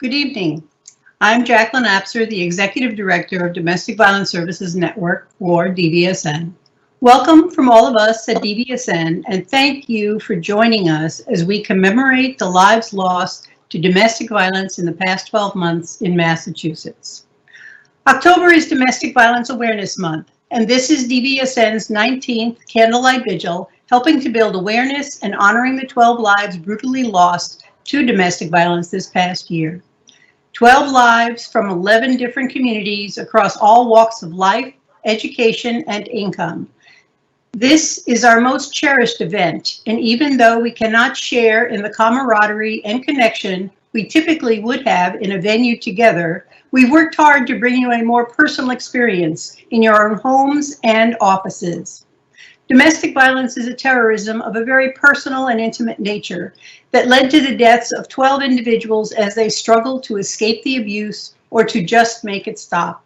Good evening. I'm Jacqueline Apser, the Executive Director of Domestic Violence Services Network, or DVSN. Welcome from all of us at DVSN, and thank you for joining us as we commemorate the lives lost to domestic violence in the past 12 months in Massachusetts. October is Domestic Violence Awareness Month, and this is DVSN's 19th Candlelight Vigil, helping to build awareness and honoring the 12 lives brutally lost to domestic violence this past year. 12 lives from 11 different communities across all walks of life, education, and income. This is our most cherished event, and even though we cannot share in the camaraderie and connection we typically would have in a venue together, we've worked hard to bring you a more personal experience in your own homes and offices. Domestic violence is a terrorism of a very personal and intimate nature that led to the deaths of 12 individuals as they struggled to escape the abuse or to just make it stop.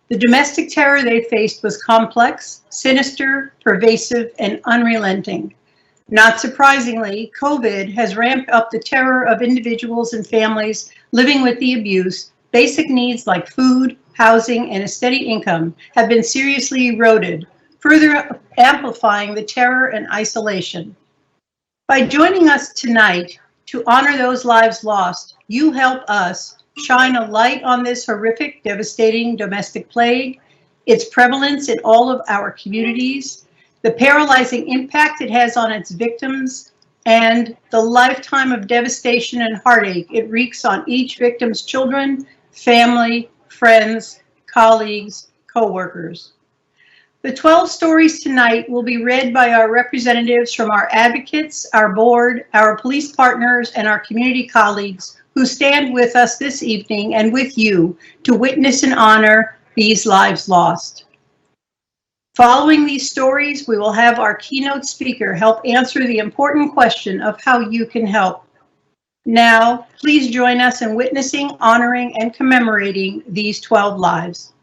The domestic terror they faced was complex, sinister, pervasive, and unrelenting. Not surprisingly, COVID has ramped up the terror of individuals and families living with the abuse. Basic needs like food, housing, and a steady income have been seriously eroded, further amplifying the terror and isolation. By joining us tonight to honor those lives lost, you help us shine a light on this horrific, devastating domestic plague, its prevalence in all of our communities, the paralyzing impact it has on its victims, and the lifetime of devastation and heartache it wreaks on each victim's children, family, friends, colleagues, co-workers. The 12 stories tonight will be read by our representatives from our advocates, our board, our police partners, and our community colleagues who stand with us this evening and with you to witness and honor these lives lost. Following these stories, we will have our keynote speaker help answer the important question of how you can help. Now, please join us in witnessing, honoring, and commemorating these 12 lives.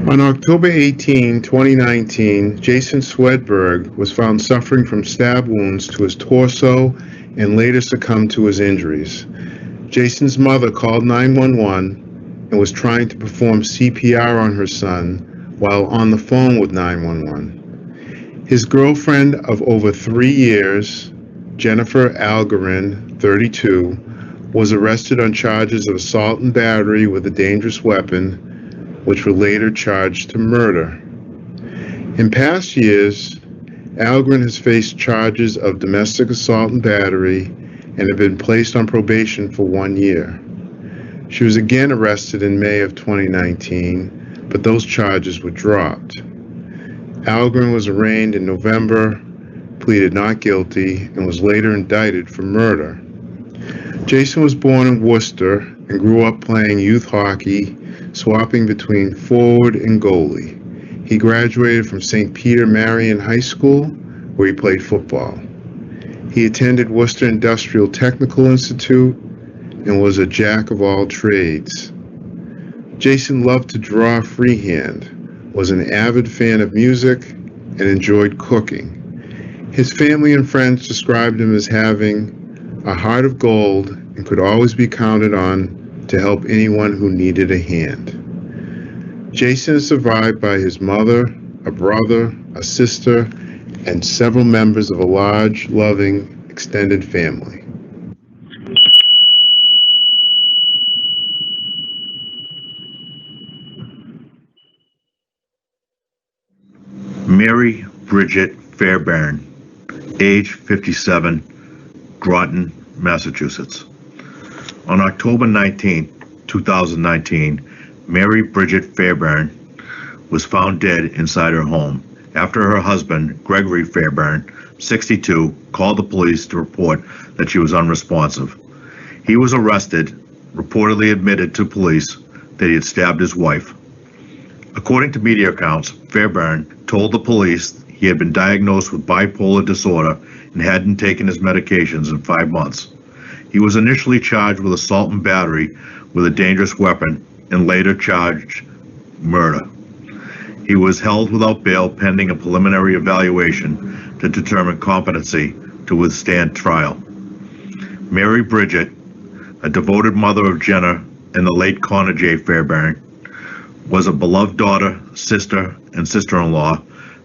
On October 18, 2019, Jason Swedberg was found suffering from stab wounds to his torso and later succumbed to his injuries. Jason's mother called 911 and was trying to perform CPR on her son while on the phone with 911. His girlfriend of over 3 years, Jennifer Algarin, 32, was arrested on charges of assault and battery with a dangerous weapon, which were later charged to murder. In past years, Algren has faced charges of domestic assault and battery and had been placed on probation for 1 year. She was again arrested in May of 2019, but those charges were dropped. Algren was arraigned in November, pleaded not guilty, and was later indicted for murder. Jason was born in Worcester and grew up playing youth hockey, swapping between forward and goalie. He graduated from St. Peter Marian High School, where he played football. He attended Worcester Industrial Technical Institute and was a jack of all trades. Jason loved to draw freehand, was an avid fan of music, and enjoyed cooking. His family and friends described him as having a heart of gold and could always be counted on to help anyone who needed a hand. Jason is survived by his mother, a brother, a sister, and several members of a large, loving, extended family. Mary Bridget Fairbairn, age 57, Groton, Massachusetts. On October 19, 2019, Mary Bridget Fairbairn was found dead inside her home after her husband, Gregory Fairbairn, 62, called the police to report that she was unresponsive. He was arrested, reportedly admitted to police that he had stabbed his wife. According to media accounts, Fairbairn told the police he had been diagnosed with bipolar disorder and hadn't taken his medications in 5 months. He was initially charged with assault and battery with a dangerous weapon and later charged murder. He was held without bail pending a preliminary evaluation to determine competency to withstand trial. Mary Bridget, a devoted mother of Jenna and the late Connor J. Fairbairn, was a beloved daughter, sister, and sister-in-law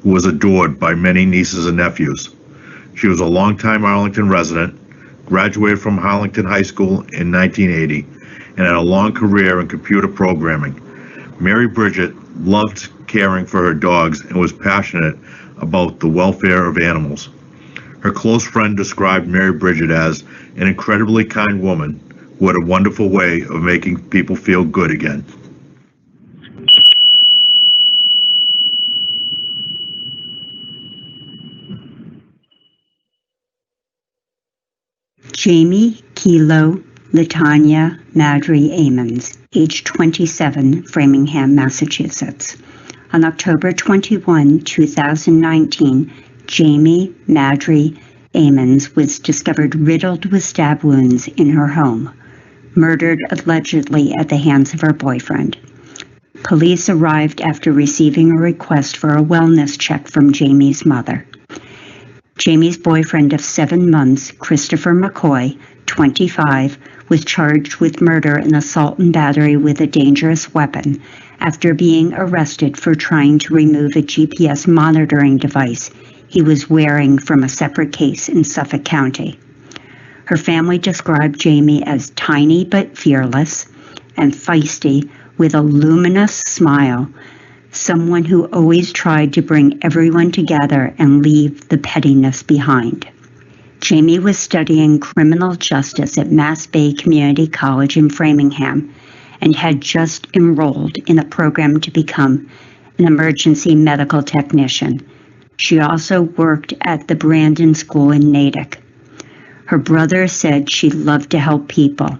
who was adored by many nieces and nephews. She was a longtime Arlington resident, graduated from Arlington High School in 1980, and had a long career in computer programming. Mary Bridget loved caring for her dogs and was passionate about the welfare of animals. Her close friend described Mary Bridget as an incredibly kind woman who had a wonderful way of making people feel good again. Jamie Kilo Latanya Madry Amons, age 27, Framingham, Massachusetts. On October 21, 2019, Jamie Madry Amons was discovered riddled with stab wounds in her home, murdered allegedly at the hands of her boyfriend. Police arrived after receiving a request for a wellness check from Jamie's mother. Jamie's boyfriend of 7 months, Christopher McCoy, 25, was charged with murder and assault and battery with a dangerous weapon after being arrested for trying to remove a GPS monitoring device he was wearing from a separate case in Suffolk County. Her family described Jamie as tiny but fearless and feisty with a luminous smile, someone who always tried to bring everyone together and leave the pettiness behind. Jamie was studying criminal justice at Mass Bay Community College in Framingham and had just enrolled in a program to become an emergency medical technician. She also worked at the Brandon School in Natick. Her brother said she loved to help people.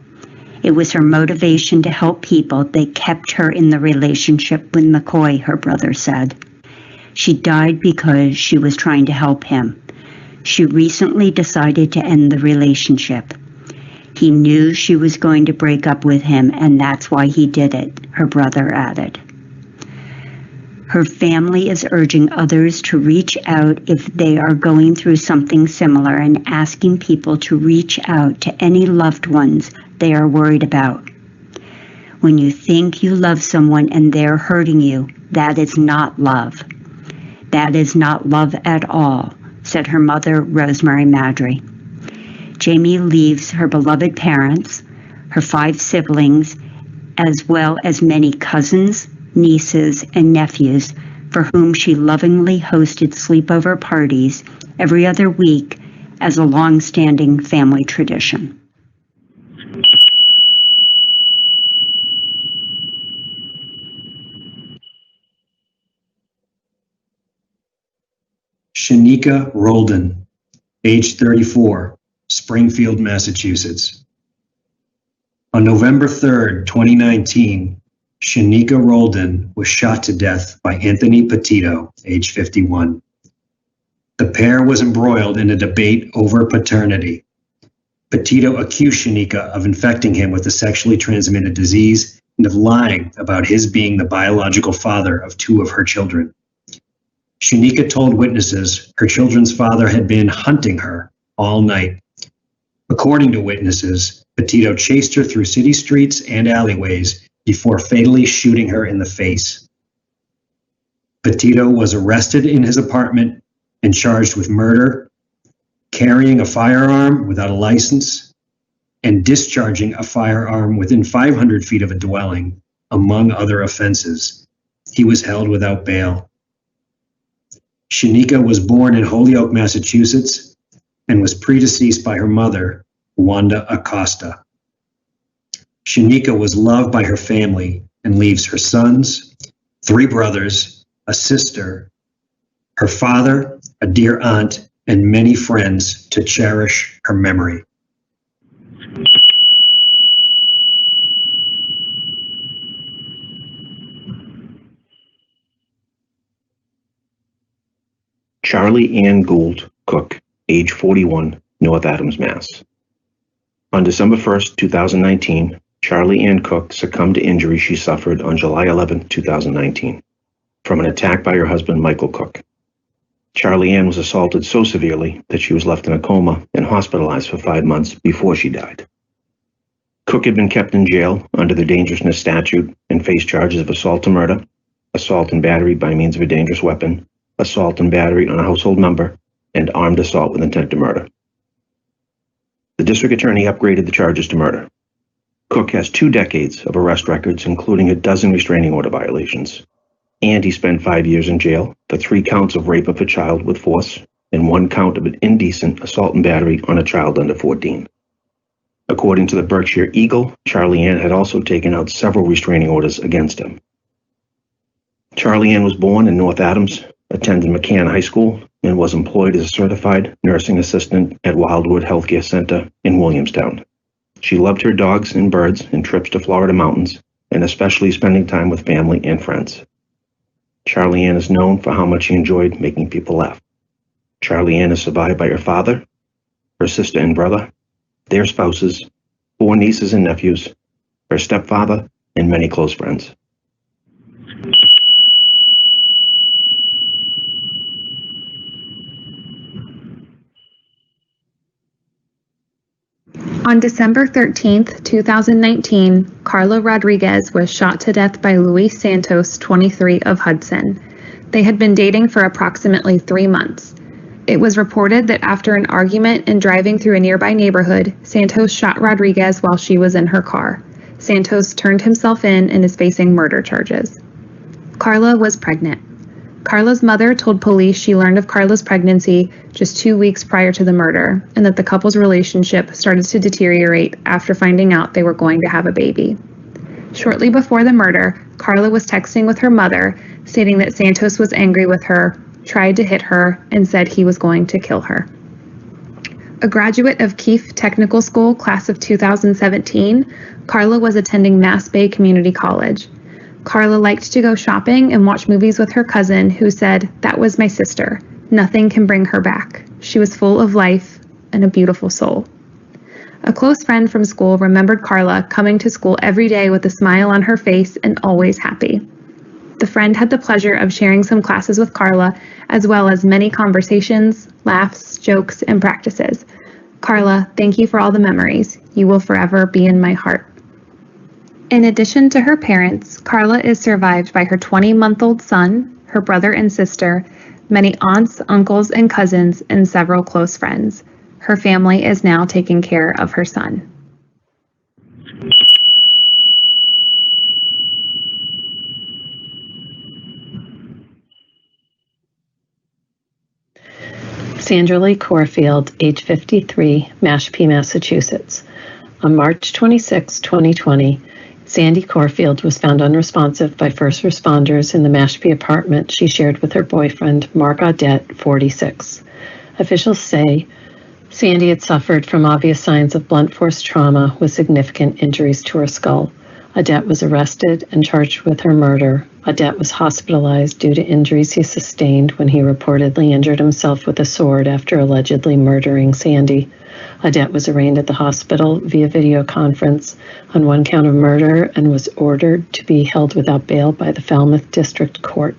It was her motivation to help people that kept her in the relationship with McCoy, her brother said. She died because she was trying to help him. She recently decided to end the relationship. He knew she was going to break up with him, and that's why he did it, her brother added. Her family is urging others to reach out if they are going through something similar and asking people to reach out to any loved ones they are worried about. When you think you love someone and they're hurting you, that is not love. That is not love at all, said her mother, Rosemary Madry. Jamie leaves her beloved parents, her 5 siblings, as well as many cousins, nieces, and nephews for whom she lovingly hosted sleepover parties every other week as a long-standing family tradition. Shanika Rolden, age 34, Springfield, Massachusetts. On November 3rd, 2019, Shanika Rolden was shot to death by Anthony Petito, age 51. The pair was embroiled in a debate over paternity. Petito accused Shanika of infecting him with a sexually transmitted disease and of lying about his being the biological father of 2 of her children. Shanika told witnesses her children's father had been hunting her all night. According to witnesses, Petito chased her through city streets and alleyways before fatally shooting her in the face. Petito was arrested in his apartment and charged with murder, carrying a firearm without a license, and discharging a firearm within 500 feet of a dwelling, among other offenses. He was held without bail. Shanika was born in Holyoke, Massachusetts, and was predeceased by her mother, Wanda Acosta. Shanika was loved by her family and leaves her sons, 3 brothers, a sister, her father, a dear aunt, and many friends to cherish her memory. Charlie Ann Gould, cook, age 41, North Adams, Mass. On December 1st, 2019, Charlie Ann Cook succumbed to injuries she suffered on July 11, 2019, from an attack by her husband, Michael Cook. Charlie Ann was assaulted so severely that she was left in a coma and hospitalized for 5 months before she died. Cook had been kept in jail under the dangerousness statute and faced charges of assault and murder, assault and battery by means of a dangerous weapon, assault and battery on a household member, and armed assault with intent to murder. The district attorney upgraded the charges to murder. Cook has 2 decades of arrest records, including a dozen restraining order violations, and he spent 5 years in jail for 3 counts of rape of a child with force and 1 count of an indecent assault and battery on a child under 14. According to the Berkshire Eagle, Charlie Ann had also taken out several restraining orders against him. Charlie Ann was born in North Adams, attended McCann High School, and was employed as a certified nursing assistant at Wildwood Healthcare Center in Williamstown. She loved her dogs and birds and trips to Florida mountains, and especially spending time with family and friends. Charlie Ann is known for how much she enjoyed making people laugh. Charlie Ann is survived by her father, her sister and brother, their spouses, 4 nieces and nephews, her stepfather, and many close friends. On December 13th, 2019, Carlo Rodriguez was shot to death by Luis Santos, 23, of Hudson. They had been dating for approximately 3 months. It was reported that after an argument and driving through a nearby neighborhood, Santos shot Rodriguez while she was in her car. Santos turned himself in and is facing murder charges. Carla was pregnant. Carla's mother told police she learned of Carla's pregnancy just 2 weeks prior to the murder, and that the couple's relationship started to deteriorate after finding out they were going to have a baby. Shortly before the murder, Carla was texting with her mother, stating that Santos was angry with her, tried to hit her, and said he was going to kill her. A graduate of Keefe Technical School, class of 2017, Carla was attending Mass Bay Community College. Carla liked to go shopping and watch movies with her cousin, who said, "That was my sister. Nothing can bring her back. She was full of life and a beautiful soul." A close friend from school remembered Carla coming to school every day with a smile on her face and always happy. The friend had the pleasure of sharing some classes with Carla, as well as many conversations, laughs, jokes, and practices. Carla, thank you for all the memories. You will forever be in my heart. In addition to her parents, Carla is survived by her 20-month-old son, her brother and sister, many aunts, uncles, and cousins, and several close friends. Her family is now taking care of her son. Sandra Lee Corfield, age 53, Mashpee, Massachusetts. On March 26, 2020, Sandy Corfield was found unresponsive by first responders in the Mashpee apartment she shared with her boyfriend, Mark Audette, 46. Officials say Sandy had suffered from obvious signs of blunt force trauma with significant injuries to her skull. Audette was arrested and charged with her murder. Audette was hospitalized due to injuries he sustained when he reportedly injured himself with a sword after allegedly murdering Sandy. Audette was arraigned at the hospital via video conference on 1 count of murder and was ordered to be held without bail by the Falmouth District Court.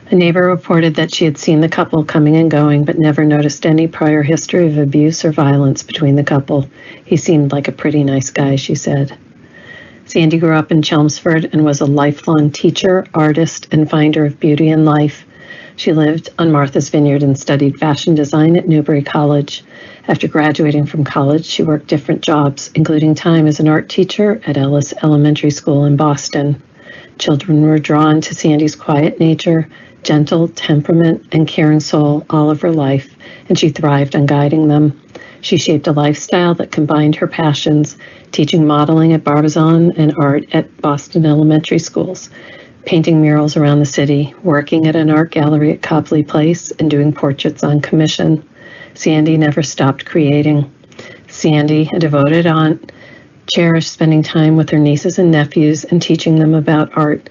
A neighbor reported that she had seen the couple coming and going, but never noticed any prior history of abuse or violence between the couple. He seemed like a pretty nice guy, she said. Sandy grew up in Chelmsford and was a lifelong teacher, artist, and finder of beauty in life. She lived on Martha's Vineyard and studied fashion design at Newbury College. After graduating from college, she worked different jobs, including time as an art teacher at Ellis Elementary School in Boston. Children were drawn to Sandy's quiet nature, gentle temperament, and caring soul all of her life, and she thrived on guiding them. She shaped a lifestyle that combined her passions, teaching modeling at Barbizon and art at Boston elementary schools, painting murals around the city, working at an art gallery at Copley Place, and doing portraits on commission. Sandy never stopped creating. Sandy, a devoted aunt, cherished spending time with her nieces and nephews and teaching them about art.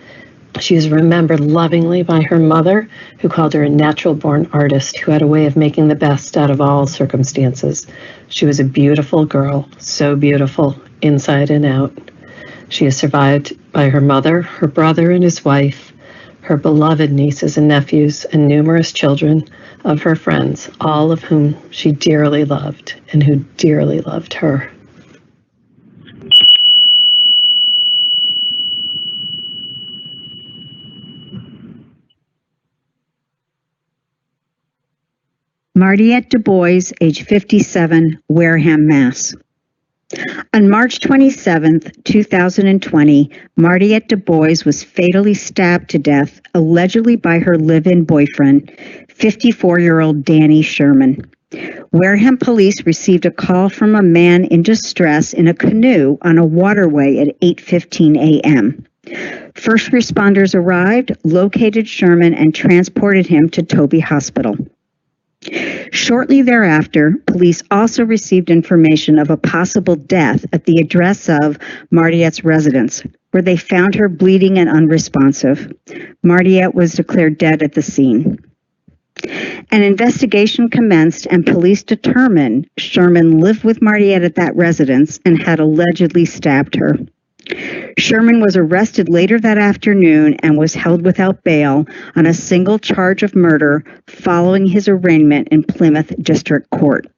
She is remembered lovingly by her mother, who called her a natural-born artist who had a way of making the best out of all circumstances. She was a beautiful girl, so beautiful, inside and out. She is survived by her mother, her brother and his wife, her beloved nieces and nephews, and numerous children of her friends, all of whom she dearly loved and who dearly loved her. Martiette Du Bois, age 57, Wareham, Mass. On March 27, 2020, Martiette Du Bois was fatally stabbed to death, allegedly by her live-in boyfriend, 54-year-old Danny Sherman. Wareham police received a call from a man in distress in a canoe on a waterway at 8:15 a.m. First responders arrived, located Sherman, and transported him to Toby Hospital. Shortly thereafter, police also received information of a possible death at the address of Martiette's residence, where they found her bleeding and unresponsive. Martiette was declared dead at the scene. An investigation commenced, and police determined Sherman lived with Martiette at that residence and had allegedly stabbed her. Sherman was arrested later that afternoon and was held without bail on a single charge of murder following his arraignment in Plymouth District Court.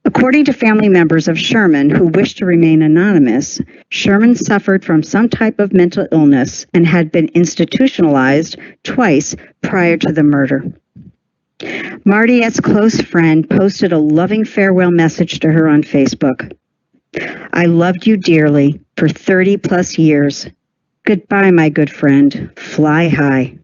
According to family members of Sherman who wished to remain anonymous, Sherman suffered from some type of mental illness and had been institutionalized twice prior to the murder. Martiette's close friend posted a loving farewell message to her on Facebook. "I loved you dearly for 30 plus years. Goodbye, my good friend. Fly high."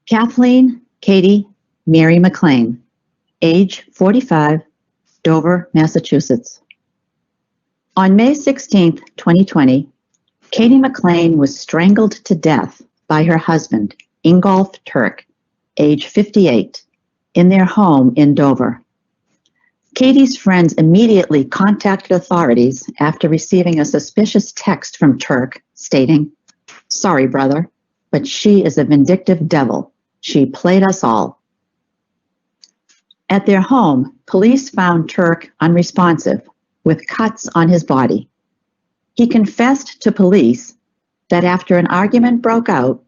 Kathleen Katie Mary McLean, age 45, Dover, Massachusetts. On May 16, 2020, Katie McLean was strangled to death by her husband, Ingolf Turk, age 58, in their home in Dover. Katie's friends immediately contacted authorities after receiving a suspicious text from Turk stating, "Sorry, brother, but she is a vindictive devil. She played us all." At their home, police found Turk unresponsive, with cuts on his body. He confessed to police that after an argument broke out,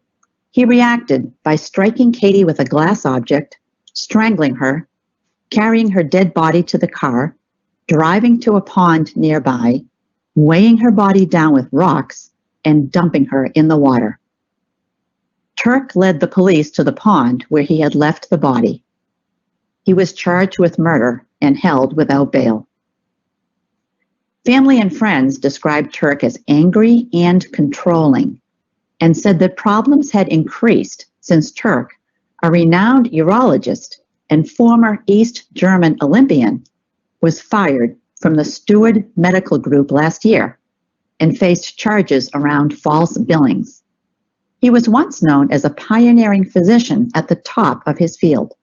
he reacted by striking Katie with a glass object, strangling her, carrying her dead body to the car, driving to a pond nearby, weighing her body down with rocks, and dumping her in the water. Turk led the police to the pond where he had left the body. He was charged with murder and held without bail. Family and friends described Turk as angry and controlling, and said that problems had increased since Turk, a renowned urologist and former East German Olympian, was fired from the Steward Medical Group last year and faced charges around false billings. He was once known as a pioneering physician at the top of his field.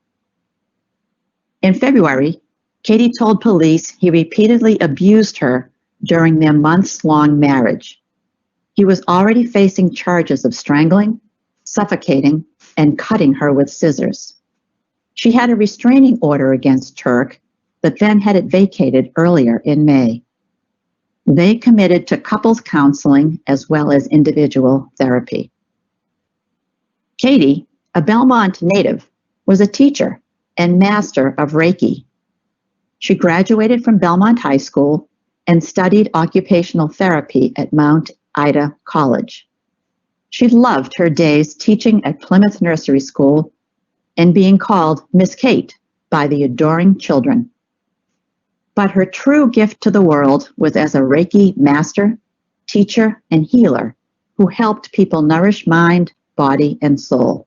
In February, Katie told police he repeatedly abused her during their months-long marriage. He was already facing charges of strangling, suffocating, and cutting her with scissors. She had a restraining order against Turk, but then had it vacated earlier in May. They committed to couples counseling as well as individual therapy. Katie, a Belmont native, was a teacher and master of Reiki. She graduated from Belmont High School and studied occupational therapy at Mount Ida College. She loved her days teaching at Plymouth Nursery School and being called Miss Kate by the adoring children. But her true gift to the world was as a Reiki master, teacher, and healer who helped people nourish mind, body, and soul.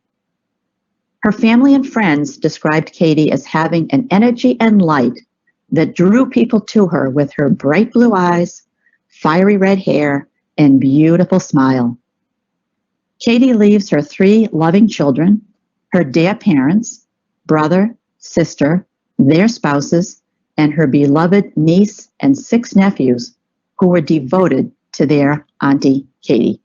Her family and friends described Katie as having an energy and light that drew people to her with her bright blue eyes, fiery red hair, and beautiful smile. Katie leaves her 3 loving children, her dear parents, brother, sister, their spouses, and her beloved niece and 6 nephews who were devoted to their Auntie Katie.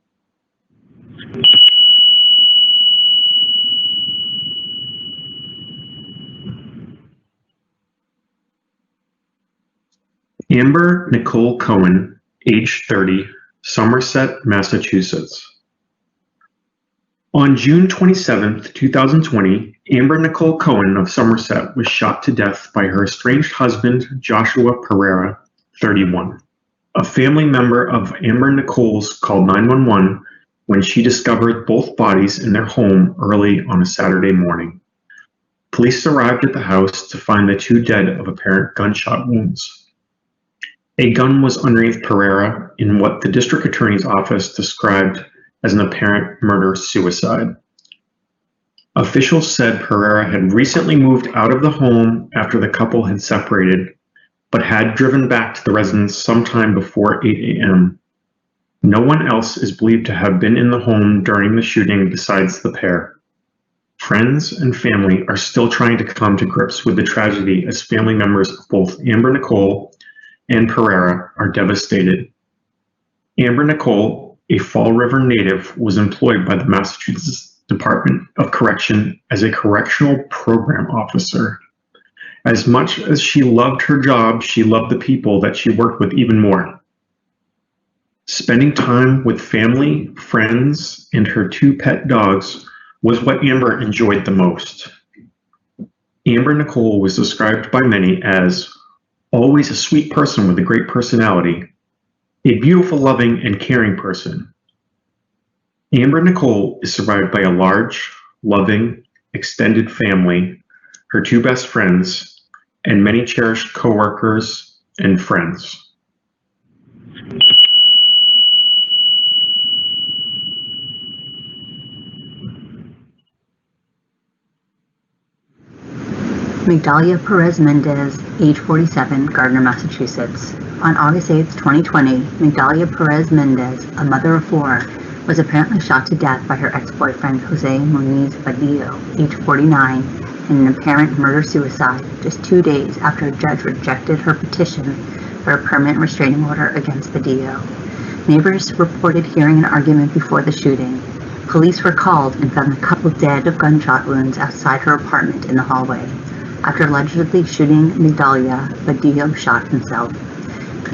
Amber Nicole Cohen, age 30, Somerset, Massachusetts. On June 27, 2020, Amber Nicole Cohen of Somerset was shot to death by her estranged husband, Joshua Pereira, 31. A family member of Amber Nicole's called 911 when she discovered both bodies in their home early on a Saturday morning. Police arrived at the house to find the two dead of apparent gunshot wounds. A gun was underneath Pereira in what the district attorney's office described as an apparent murder-suicide. Officials said Pereira had recently moved out of the home after the couple had separated, but had driven back to the residence sometime before 8 a.m. No one else is believed to have been in the home during the shooting besides the pair. Friends and family are still trying to come to grips with the tragedy as family members of both Amber Nicole and Pereira are devastated. Amber Nicole, a Fall River native, was employed by the Massachusetts Department of Correction as a correctional program officer. As much as she loved her job, she loved the people that she worked with even more. Spending time with family, friends, and her two pet dogs was what Amber enjoyed the most. Amber Nicole was described by many as always a sweet person with a great personality, a beautiful, loving, and caring person. Amber Nicole is survived by a large, loving, extended family, her two best friends, and many cherished coworkers and friends. Magdalea Perez-Mendez, age 47, Gardner, Massachusetts. On August 8, 2020, Magdalea Perez-Mendez, a mother of four, was apparently shot to death by her ex-boyfriend Jose Muniz-Vadillo, age 49, in an apparent murder-suicide just 2 days after a judge rejected her petition for a permanent restraining order against Vadillo. Neighbors reported hearing an argument before the shooting. Police were called and found the couple dead of gunshot wounds outside her apartment in the hallway. After allegedly shooting Magdalea, Vadillo shot himself.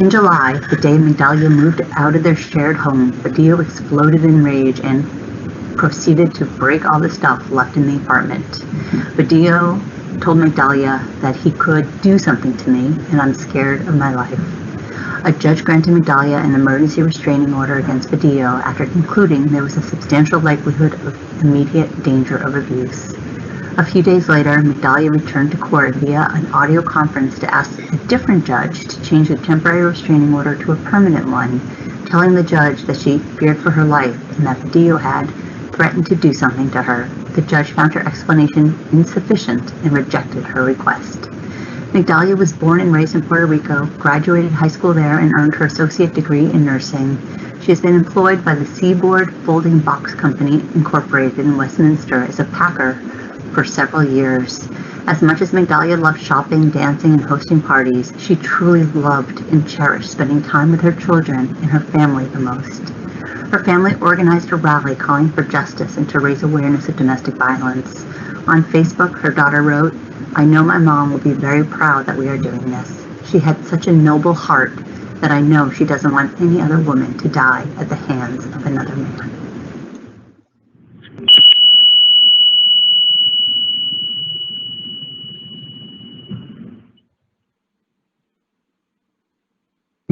In July, the day Magdalea moved out of their shared home, Vadillo exploded in rage and proceeded to break all the stuff left in the apartment. Vadillo told Magdalea that he could do something to me, and I'm scared of my life. A judge granted Magdalea an emergency restraining order against Vadillo after concluding there was a substantial likelihood of immediate danger of abuse. A few days later, Magdalea returned to court via an audio conference to ask a different judge to change the temporary restraining order to a permanent one, telling the judge that she feared for her life and that Vadillo had threatened to do something to her. The judge found her explanation insufficient and rejected her request. Magdalea was born and raised in Puerto Rico, graduated high school there, and earned her associate degree in nursing. She has been employed by the Seaboard Folding Box Company, Incorporated in Westminster as a packer for several years. As much as Magdalea loved shopping, dancing, and hosting parties, she truly loved and cherished spending time with her children and her family the most. Her family organized a rally calling for justice and to raise awareness of domestic violence. On Facebook, her daughter wrote, "I know my mom will be very proud that we are doing this. She had such a noble heart that I know she doesn't want any other woman to die at the hands of another man."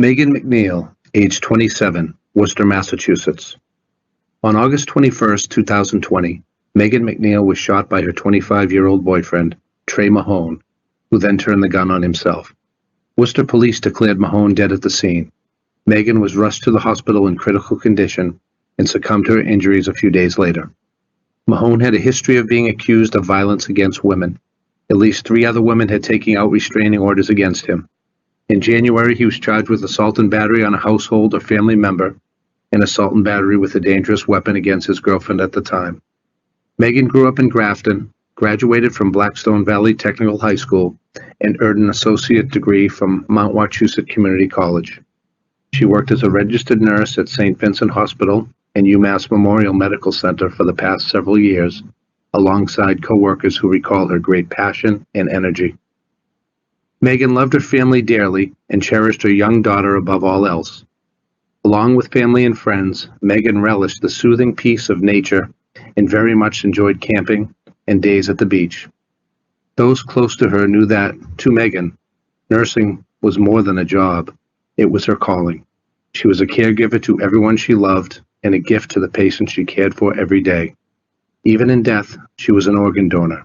Megan McNeil, age 27, Worcester, Massachusetts. On August 21, 2020, Megan McNeil was shot by her 25-year-old boyfriend, Trey Mahone, who then turned the gun on himself. Worcester police declared Mahone dead at the scene. Megan was rushed to the hospital in critical condition and succumbed to her injuries a few days later. Mahone had a history of being accused of violence against women. At least 3 other women had taken out restraining orders against him. In January, he was charged with assault and battery on a household or family member and assault and battery with a dangerous weapon against his girlfriend at the time. Megan grew up in Grafton, graduated from Blackstone Valley Technical High School, and earned an associate degree from Mount Wachusett Community College. She worked as a registered nurse at St. Vincent Hospital and UMass Memorial Medical Center for the past several years, alongside co-workers who recall her great passion and energy. Megan loved her family dearly and cherished her young daughter above all else. Along with family and friends, Megan relished the soothing peace of nature and very much enjoyed camping and days at the beach. Those close to her knew that, to Megan, nursing was more than a job. It was her calling. She was a caregiver to everyone she loved and a gift to the patients she cared for every day. Even in death, she was an organ donor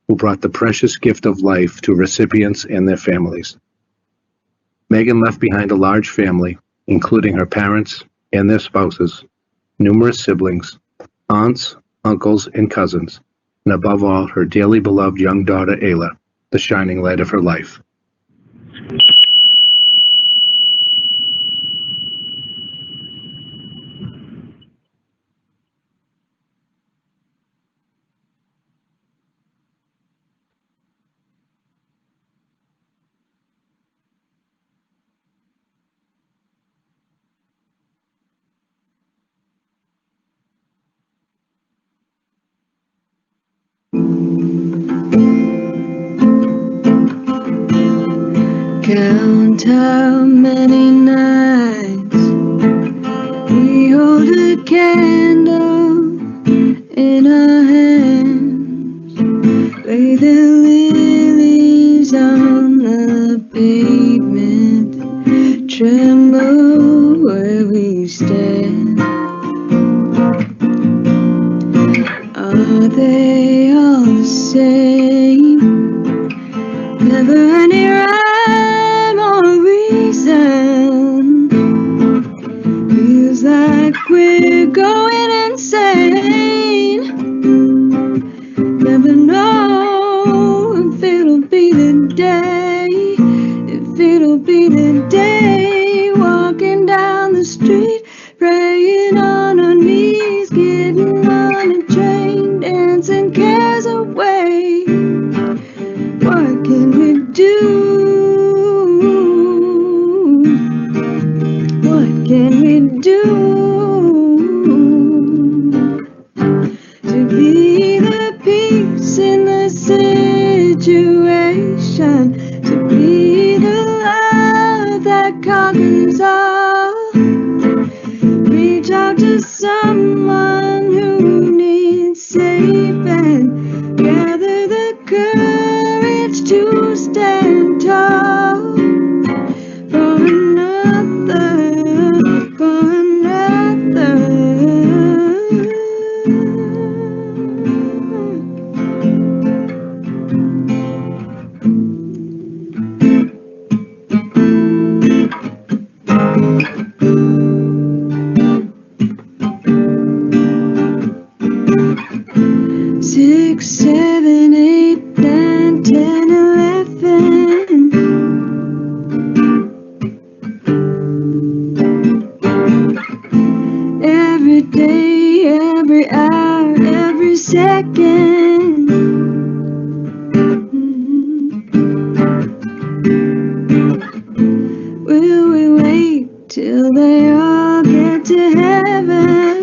who brought the precious gift of life to recipients and their families. Megan left behind a large family, including her parents and their spouses, numerous siblings, aunts, uncles, and cousins, and above all, her dearly beloved young daughter, Ayla, the shining light of her life. Count how many nights we hold a candle in our hands, lay the lilies on the pavement, tremble where we stand. Are they all the same? Never any rhyme or reason. Feels like we're going insane. Never know if it'll be the day. If it'll be the day. Walking down the street, praying on our knees, getting on a train, dancing cares away. What can we do? What can we do to be the peace in the situation, to be the love that conquers all? Reach out to someone who needs saving, gather the courage to stand tall for another, for another. Six, 7, 8, 9, 10, 11. Every day, every hour, every second. Will we wait till they all get to heaven?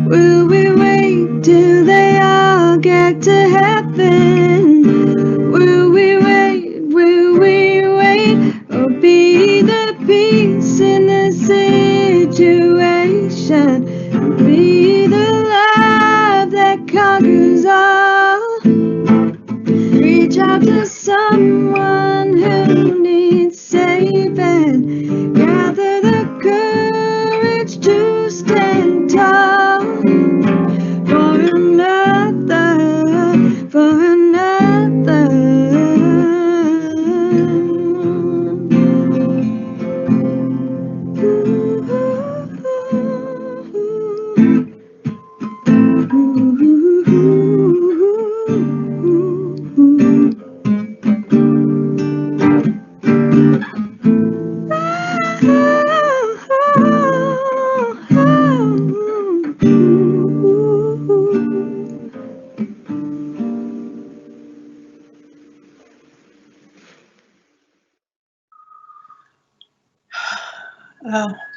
Will we wait till they all get to heaven? Will we wait, or be the peace in the situation, be the love that conquers all? Reach out to someone who needs saving, gather the courage to stand tall for another, for another.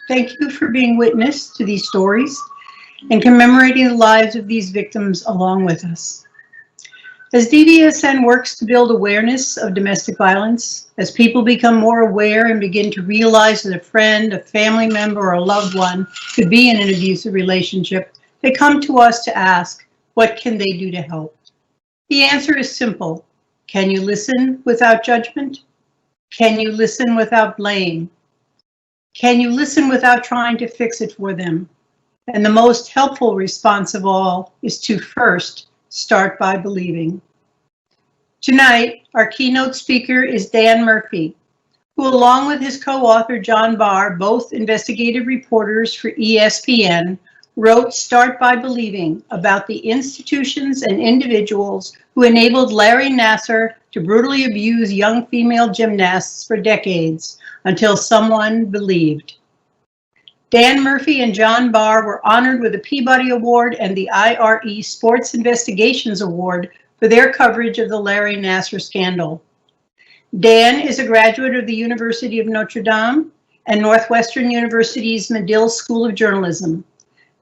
Thank you for being witness to these stories. and commemorating the lives of these victims along with us. As DVSN works to build awareness of domestic violence, as people become more aware and begin to realize that a friend, a family member, or a loved one could be in an abusive relationship, they come to us to ask, what can they do to help? The answer is simple. Can you listen without judgment? Can you listen without blame? Can you listen without trying to fix it for them? And the most helpful response of all is to first start by believing. Tonight, our keynote speaker is Dan Murphy, who along with his co-author John Bois, both investigative reporters for ESPN, wrote Start by Believing about the institutions and individuals who enabled Larry Nassar to brutally abuse young female gymnasts for decades until someone believed. Dan Murphy and John Bois were honored with the Peabody Award and the IRE Sports Investigations Award for their coverage of the Larry Nassar scandal. Dan is a graduate of the University of Notre Dame and Northwestern University's Medill School of Journalism.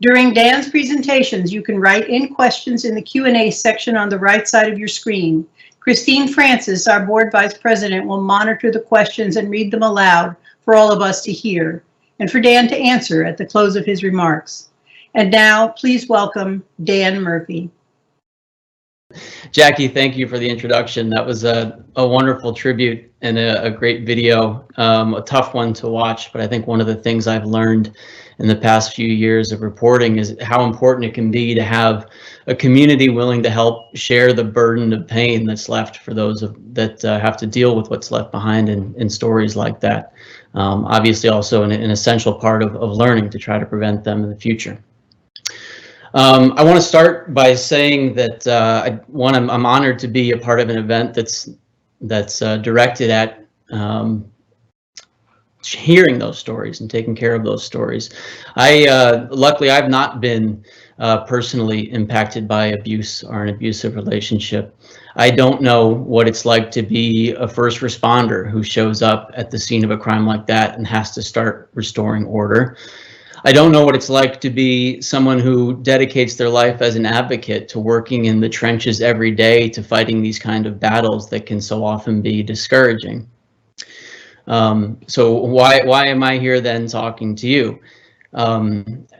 During Dan's presentations, you can write in questions in the Q&A section on the right side of your screen. Christine Francis, our board vice president, will monitor the questions and read them aloud for all of us to hear, and for Dan to answer at the close of his remarks. And now, please welcome Dan Murphy. Jackie, thank you for the introduction. That was a wonderful tribute and a great video, a tough one to watch, but I think one of the things I've learned in the past few years of reporting is how important it can be to have a community willing to help share the burden of pain that's left for those that have to deal with what's left behind in stories like that. Obviously also an essential part of learning to try to prevent them in the future. I want to start by saying that I'm honored to be a part of an event that's directed at hearing those stories and taking care of those stories. Luckily, I've not been personally impacted by abuse or an abusive relationship. I don't know what it's like to be a first responder who shows up at the scene of a crime like that and has to start restoring order. I don't know what it's like to be someone who dedicates their life as an advocate to working in the trenches every day to fighting these kind of battles that can so often be discouraging. So why am I here then talking to you?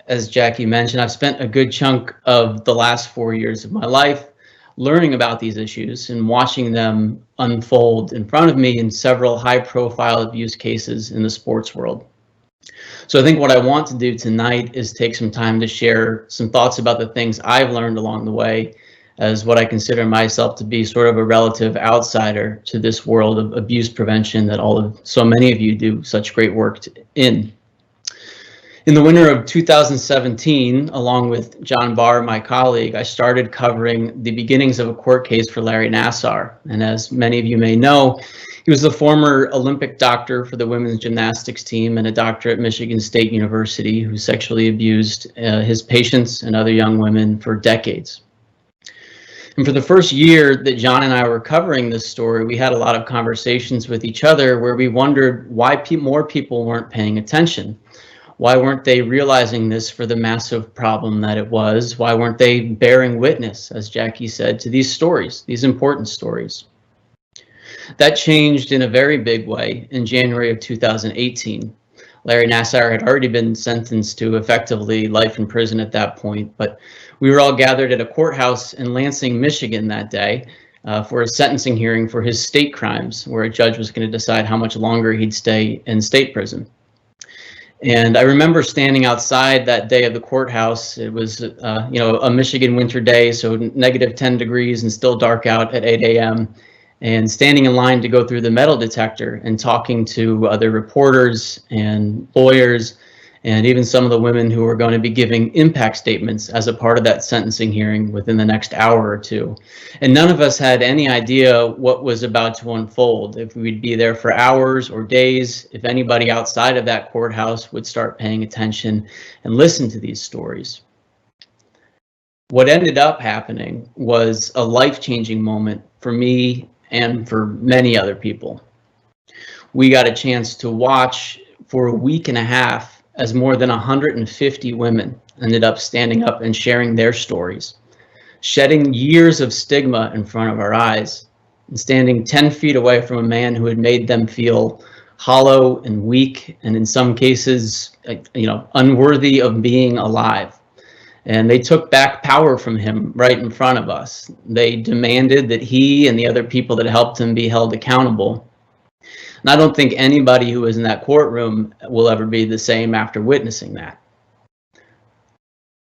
As Jackie mentioned, I've spent a good chunk of the last 4 years of my life learning about these issues and watching them unfold in front of me in several high-profile abuse cases in the sports world. So I think what I want to do tonight is take some time to share some thoughts about the things I've learned along the way as what I consider myself to be sort of a relative outsider to this world of abuse prevention that so many of you do such great work in. In the winter of 2017, along with John Bois, my colleague, I started covering the beginnings of a court case for Larry Nassar. And as many of you may know, he was the former Olympic doctor for the women's gymnastics team and a doctor at Michigan State University who sexually abused his patients and other young women for decades. And for the first year that John and I were covering this story, we had a lot of conversations with each other where we wondered why more people weren't paying attention. Why weren't they realizing this for the massive problem that it was? Why weren't they bearing witness, as Jackie said, to these stories, these important stories? That changed in a very big way in January of 2018. Larry Nassar had already been sentenced to effectively life in prison at that point, but we were all gathered at a courthouse in Lansing, Michigan that day for a sentencing hearing for his state crimes, where a judge was going to decide how much longer he'd stay in state prison. And I remember standing outside that day of the courthouse. It was, a Michigan winter day, so negative 10 degrees and still dark out at 8 a.m. And standing in line to go through the metal detector and talking to other reporters and lawyers and even some of the women who were going to be giving impact statements as a part of that sentencing hearing within the next hour or two. And none of us had any idea what was about to unfold, if we'd be there for hours or days, if anybody outside of that courthouse would start paying attention and listen to these stories. What ended up happening was a life-changing moment for me and for many other people. We got a chance to watch for a week and a half as more than 150 women ended up standing up and sharing their stories, shedding years of stigma in front of our eyes, and standing 10 feet away from a man who had made them feel hollow and weak, and in some cases, unworthy of being alive. And they took back power from him right in front of us. They demanded that he and the other people that helped him be held accountable. And I don't think anybody who was in that courtroom will ever be the same after witnessing that.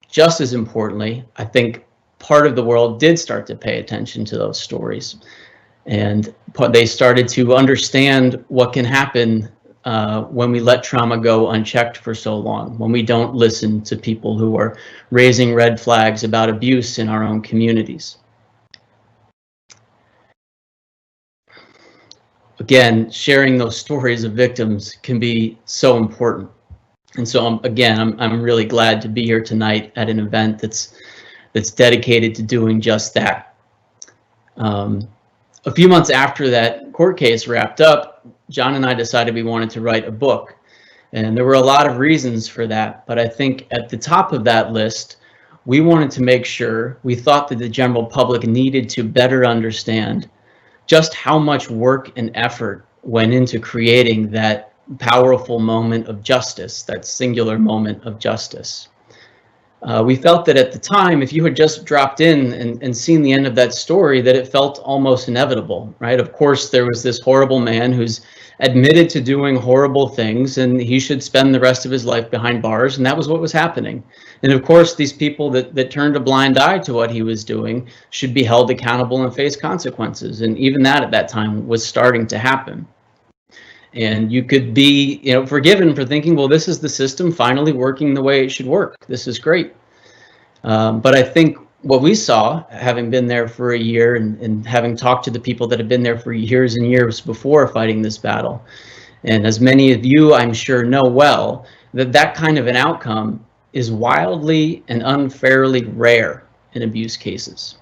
Just as importantly, I think part of the world did start to pay attention to those stories. And they started to understand what can happen when we let trauma go unchecked for so long, when we don't listen to people who are raising red flags about abuse in our own communities. Again, sharing those stories of victims can be so important. And so I'm really glad to be here tonight at an event that's dedicated to doing just that. A few months after that court case wrapped up, John and I decided we wanted to write a book. And there were a lot of reasons for that, but I think at the top of that list, we wanted to make sure, we thought that the general public needed to better understand just how much work and effort went into creating that powerful moment of justice, that singular moment of justice. We felt that at the time, if you had just dropped in and seen the end of that story, that it felt almost inevitable, right? Of course, there was this horrible man who's admitted to doing horrible things, and he should spend the rest of his life behind bars, and that was what was happening. And of course, these people that turned a blind eye to what he was doing should be held accountable and face consequences. And even that at that time was starting to happen. And you could be, forgiven for thinking, well, this is the system finally working the way it should work. This is great. But I think what we saw, having been there for a year and having talked to the people that have been there for years and years before fighting this battle, and as many of you, I'm sure, know well, that kind of an outcome is wildly and unfairly rare in abuse cases.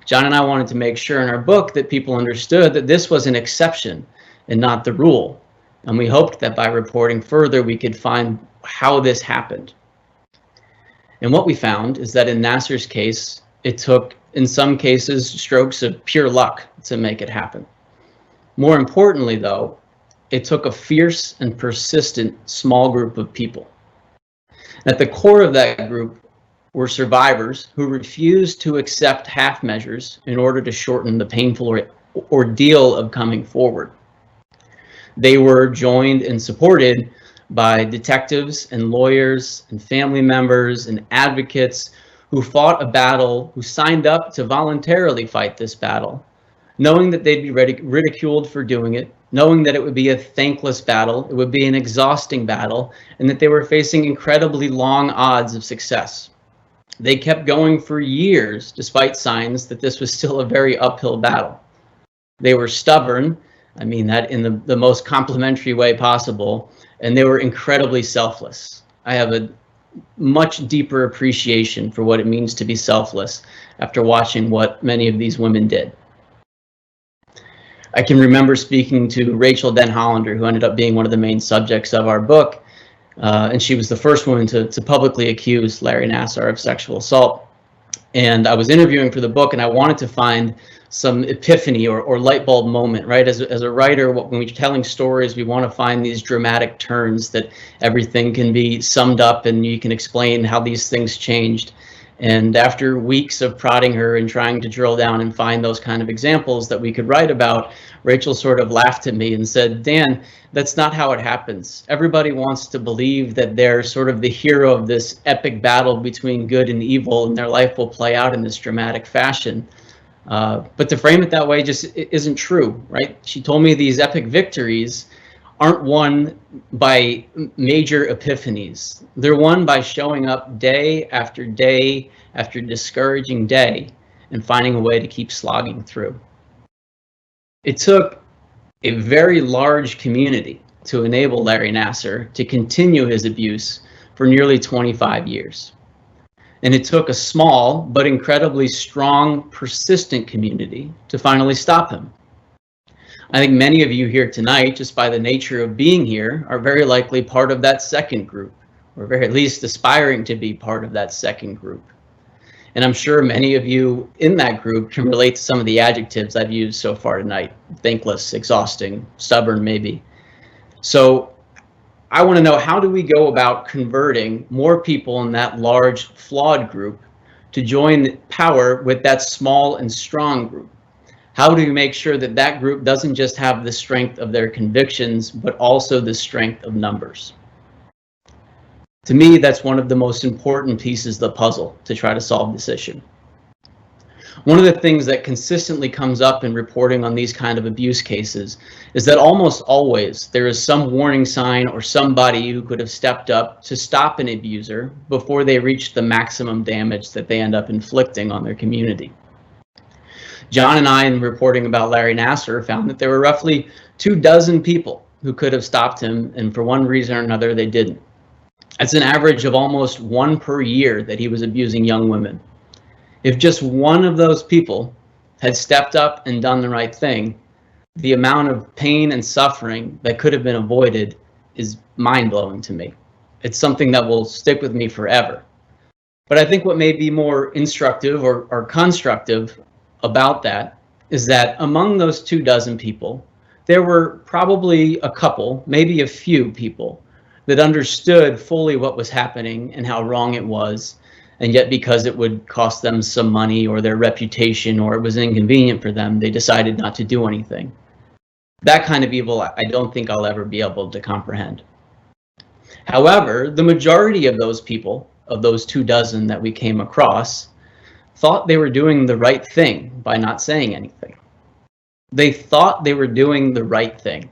John and I wanted to make sure in our book that people understood that this was an exception and not the rule. And we hoped that by reporting further, we could find how this happened. And what we found is that in Nasser's case, it took, in some cases, strokes of pure luck to make it happen. More importantly, though, it took a fierce and persistent small group of people. At the core of that group were survivors who refused to accept half measures in order to shorten the painful ordeal of coming forward. They were joined and supported by detectives and lawyers and family members and advocates who fought a battle, who signed up to voluntarily fight this battle, knowing that they'd be ridiculed for doing it, knowing that it would be a thankless battle, it would be an exhausting battle, and that they were facing incredibly long odds of success. They kept going for years, despite signs that this was still a very uphill battle. They were stubborn, I mean that in the most complimentary way possible, and they were incredibly selfless. I have a much deeper appreciation for what it means to be selfless after watching what many of these women did. I can remember speaking to Rachel Den Hollander, who ended up being one of the main subjects of our book, and she was the first woman to publicly accuse Larry Nassar of sexual assault. And I was interviewing for the book, and I wanted to find some epiphany or light bulb moment, right? As a writer, when we're telling stories, we want to find these dramatic turns that everything can be summed up and you can explain how these things changed. And after weeks of prodding her and trying to drill down and find those kind of examples that we could write about, Rachel sort of laughed at me and said, Dan, that's not how it happens. Everybody wants to believe that they're sort of the hero of this epic battle between good and evil, and their life will play out in this dramatic fashion. But to frame it that way just isn't true, right? She told me these epic victories aren't won by major epiphanies. They're won by showing up day after day after discouraging day and finding a way to keep slogging through. It took a very large community to enable Larry Nassar to continue his abuse for nearly 25 years. And it took a small but incredibly strong, persistent community to finally stop him. I think many of you here tonight, just by the nature of being here, are very likely part of that second group, or very least aspiring to be part of that second group. And I'm sure many of you in that group can relate to some of the adjectives I've used so far tonight: thankless, exhausting, stubborn, maybe. So I want to know, how do we go about converting more people in that large, flawed group to join power with that small and strong group? How do we make sure that that group doesn't just have the strength of their convictions, but also the strength of numbers? To me, that's one of the most important pieces of the puzzle to try to solve this issue. One of the things that consistently comes up in reporting on these kind of abuse cases is that almost always there is some warning sign or somebody who could have stepped up to stop an abuser before they reach the maximum damage that they end up inflicting on their community. John and I, in reporting about Larry Nassar, found that there were roughly 24 people who could have stopped him, and for one reason or another, they didn't. That's an average of almost one per year that he was abusing young women. If just one of those people had stepped up and done the right thing, the amount of pain and suffering that could have been avoided is mind-blowing to me. It's something that will stick with me forever. But I think what may be more instructive or constructive about that is that among those 24 people, there were probably a couple, maybe a few people that understood fully what was happening and how wrong it was, and yet because it would cost them some money or their reputation or it was inconvenient for them, they decided not to do anything. That kind of evil, I don't think I'll ever be able to comprehend. However, the majority of those people, of those 24 that we came across, thought they were doing the right thing by not saying anything. They thought they were doing the right thing.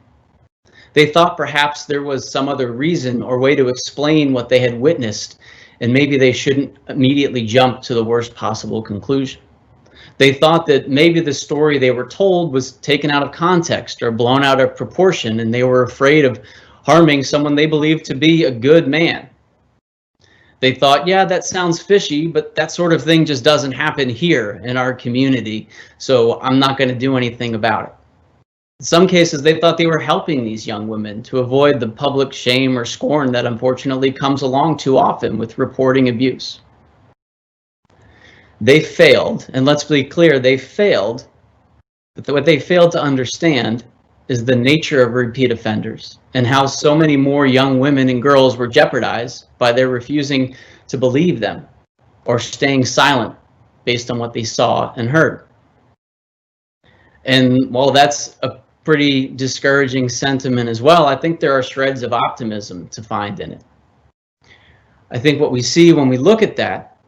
They thought perhaps there was some other reason or way to explain what they had witnessed, and maybe they shouldn't immediately jump to the worst possible conclusion. They thought that maybe the story they were told was taken out of context or blown out of proportion, and they were afraid of harming someone they believed to be a good man. They thought, yeah, that sounds fishy, but that sort of thing just doesn't happen here in our community, so I'm not going to do anything about it. In some cases, they thought they were helping these young women to avoid the public shame or scorn that unfortunately comes along too often with reporting abuse. They failed, and let's be clear, they failed, but what they failed to understand is the nature of repeat offenders and how so many more young women and girls were jeopardized by their refusing to believe them or staying silent based on what they saw and heard. And while that's a pretty discouraging sentiment as well, I think there are shreds of optimism to find in it. I think what we see when we look at that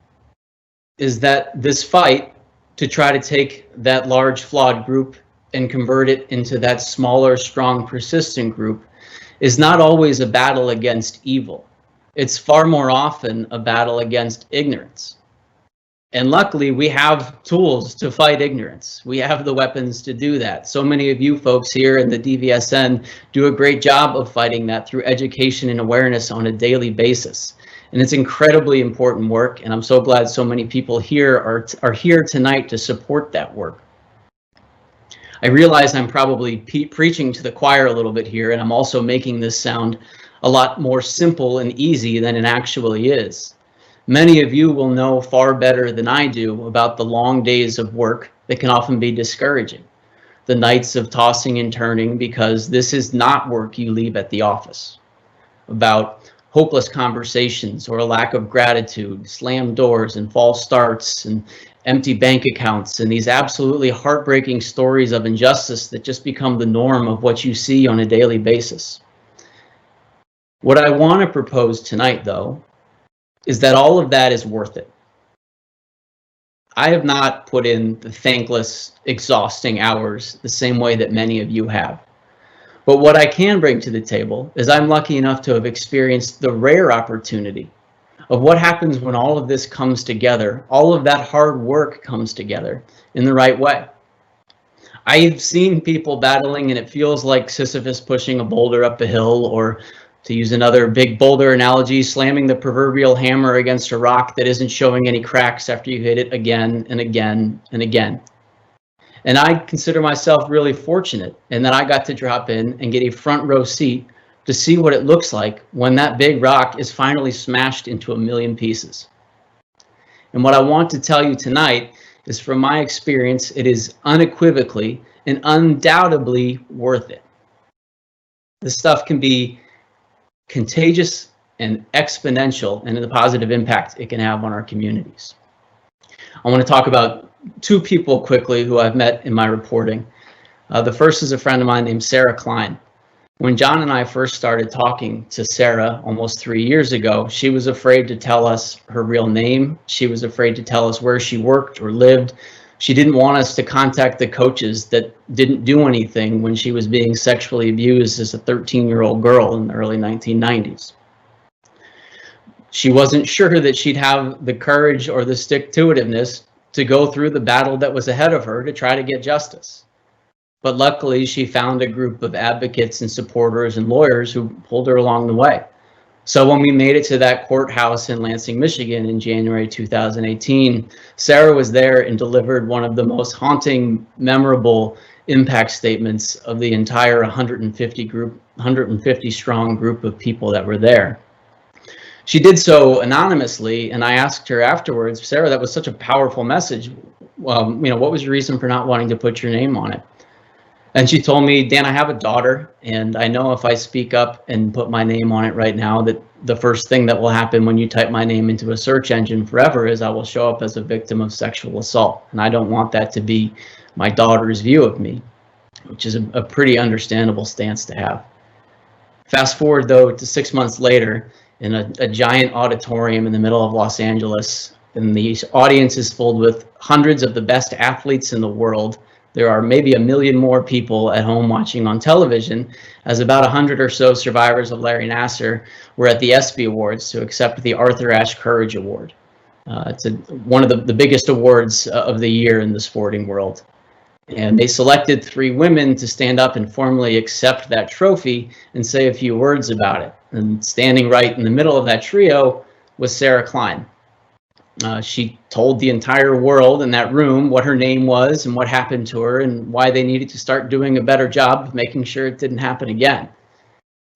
is that this fight to try to take that large flawed group and convert it into that smaller, strong, persistent group is not always a battle against evil. It's far more often a battle against ignorance. And luckily, we have tools to fight ignorance. We have the weapons to do that. So many of you folks here in the DVSN do a great job of fighting that through education and awareness on a daily basis. And it's incredibly important work, and I'm so glad so many people here are here tonight to support that work. I realize I'm probably preaching to the choir a little bit here, and I'm also making this sound a lot more simple and easy than it actually is. Many of you will know far better than I do about the long days of work that can often be discouraging, the nights of tossing and turning because this is not work you leave at the office, about hopeless conversations or a lack of gratitude, slammed doors and false starts and empty bank accounts and these absolutely heartbreaking stories of injustice that just become the norm of what you see on a daily basis. What I want to propose tonight, though, is that all of that is worth it. I have not put in the thankless, exhausting hours the same way that many of you have. But what I can bring to the table is I'm lucky enough to have experienced the rare opportunity of what happens when all of this comes together, all of that hard work comes together in the right way. I've seen people battling and it feels like Sisyphus pushing a boulder up a hill, or to use another big boulder analogy, slamming the proverbial hammer against a rock that isn't showing any cracks after you hit it again and again and again. And I consider myself really fortunate in that I got to drop in and get a front row seat to see what it looks like when that big rock is finally smashed into a million pieces. And what I want to tell you tonight is, from my experience, it is unequivocally and undoubtedly worth it. This stuff can be contagious and exponential in the positive impact it can have on our communities. I want to talk about two people quickly who I've met in my reporting. The first is a friend of mine named Sarah Klein. When John and I first started talking to Sarah almost 3 years ago, she was afraid to tell us her real name. She was afraid to tell us where she worked or lived. She didn't want us to contact the coaches that didn't do anything when she was being sexually abused as a 13-year-old girl in the early 1990s. She wasn't sure that she'd have the courage or the stick-to-itiveness to go through the battle that was ahead of her to try to get justice. But luckily, she found a group of advocates and supporters and lawyers who pulled her along the way. So when we made it to that courthouse in Lansing, Michigan in January 2018, Sarah was there and delivered one of the most haunting, memorable impact statements of the entire 150 strong group of people that were there. She did so anonymously, and I asked her afterwards, Sarah, that was such a powerful message. What was your reason for not wanting to put your name on it? And she told me, Dan, I have a daughter, and I know if I speak up and put my name on it right now, that the first thing that will happen when you type my name into a search engine forever is I will show up as a victim of sexual assault. And I don't want that to be my daughter's view of me, which is a pretty understandable stance to have. Fast forward, though, to 6 months later, in a giant auditorium in the middle of Los Angeles, and the audience is filled with hundreds of the best athletes in the world. There are maybe 1 million more people at home watching on television, as about 100 or so survivors of Larry Nassar were at the ESPY Awards to accept the Arthur Ashe Courage Award. It's one of the biggest awards of the year in the sporting world. And they selected 3 women to stand up and formally accept that trophy and say a few words about it. And standing right in the middle of that trio was Sarah Klein. She told the entire world in that room what her name was and what happened to her and why they needed to start doing a better job of making sure it didn't happen again.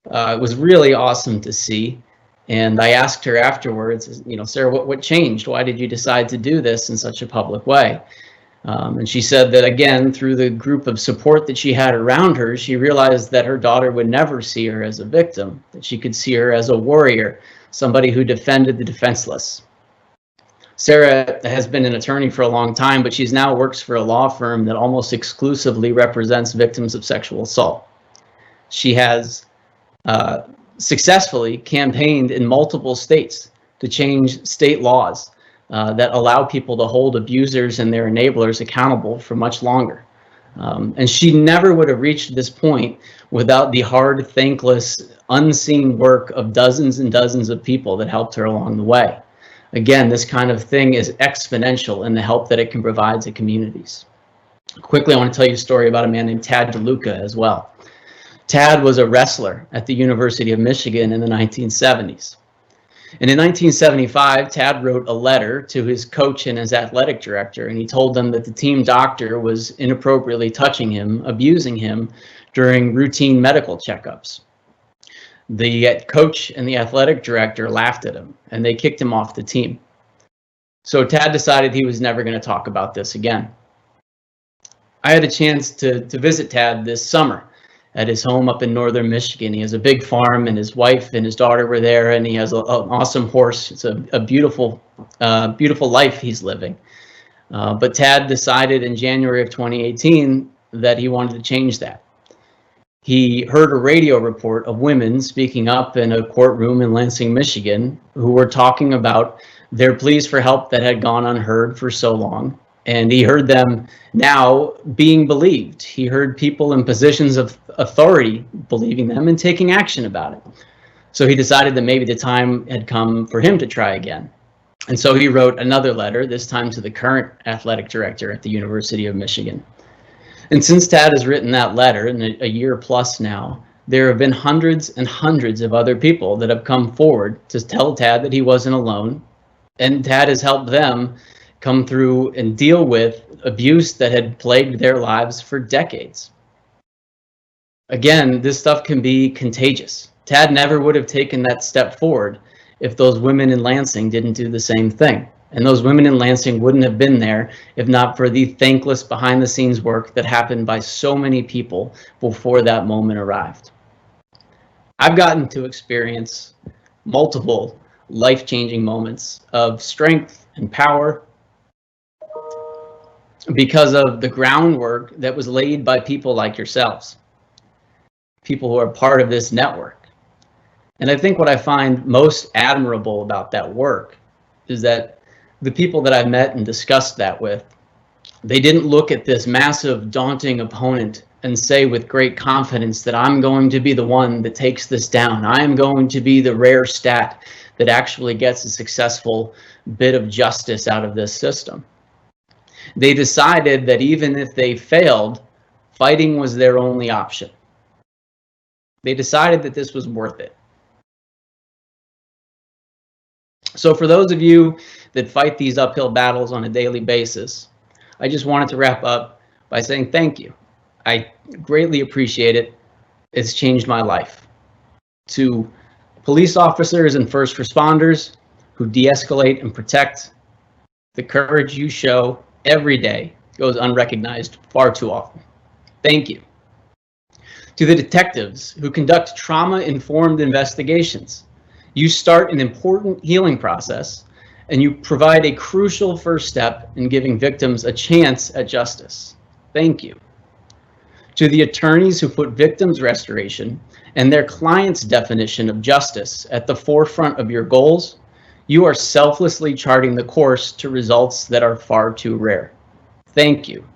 It was really awesome to see. And I asked her afterwards, Sarah, what changed? Why did you decide to do this in such a public way? And she said that, again, through the group of support that she had around her, she realized that her daughter would never see her as a victim, that she could see her as a warrior, somebody who defended the defenseless. Sarah has been an attorney for a long time, but she's now works for a law firm that almost exclusively represents victims of sexual assault. She has successfully campaigned in multiple states to change state laws that allow people to hold abusers and their enablers accountable for much longer. And she never would have reached this point without the hard, thankless, unseen work of dozens and dozens of people that helped her along the way. Again, this kind of thing is exponential in the help that it can provide to communities. Quickly, I want to tell you a story about a man named Tad DeLuca as well. Tad was a wrestler at the University of Michigan in the 1970s. And in 1975, Tad wrote a letter to his coach and his athletic director, and he told them that the team doctor was inappropriately touching him, abusing him during routine medical checkups. The coach and the athletic director laughed at him, and they kicked him off the team. So Tad decided he was never going to talk about this again. I had a chance to visit Tad this summer at his home up in northern Michigan. He has a big farm, and his wife and his daughter were there, and he has an awesome horse. It's a beautiful life he's living. But Tad decided in January of 2018 that he wanted to change that. He heard a radio report of women speaking up in a courtroom in Lansing, Michigan, who were talking about their pleas for help that had gone unheard for so long. And he heard them now being believed. He heard people in positions of authority believing them and taking action about it. So he decided that maybe the time had come for him to try again. And so he wrote another letter, this time to the current athletic director at the University of Michigan. And since Tad has written that letter, in a year plus now, there have been hundreds and hundreds of other people that have come forward to tell Tad that he wasn't alone. And Tad has helped them come through and deal with abuse that had plagued their lives for decades. Again, this stuff can be contagious. Tad never would have taken that step forward if those women in Lansing didn't do the same thing. And those women in Lansing wouldn't have been there if not for the thankless behind the scenes work that happened by so many people before that moment arrived. I've gotten to experience multiple life-changing moments of strength and power because of the groundwork that was laid by people like yourselves, people who are part of this network. And I think what I find most admirable about that work is that the people that I've met and discussed that with, they didn't look at this massive, daunting opponent and say with great confidence that I'm going to be the one that takes this down. I am going to be the rare stat that actually gets a successful bit of justice out of this system. They decided that even if they failed, fighting was their only option. They decided that this was worth it. So for those of you that fight these uphill battles on a daily basis, I just wanted to wrap up by saying thank you. I greatly appreciate it. It's changed my life. To police officers and first responders who de-escalate and protect, the courage you show every day goes unrecognized far too often. Thank you. To the detectives who conduct trauma-informed investigations, you start an important healing process and you provide a crucial first step in giving victims a chance at justice. Thank you. To the attorneys who put victims' restoration and their clients' definition of justice at the forefront of your goals, you are selflessly charting the course to results that are far too rare. Thank you.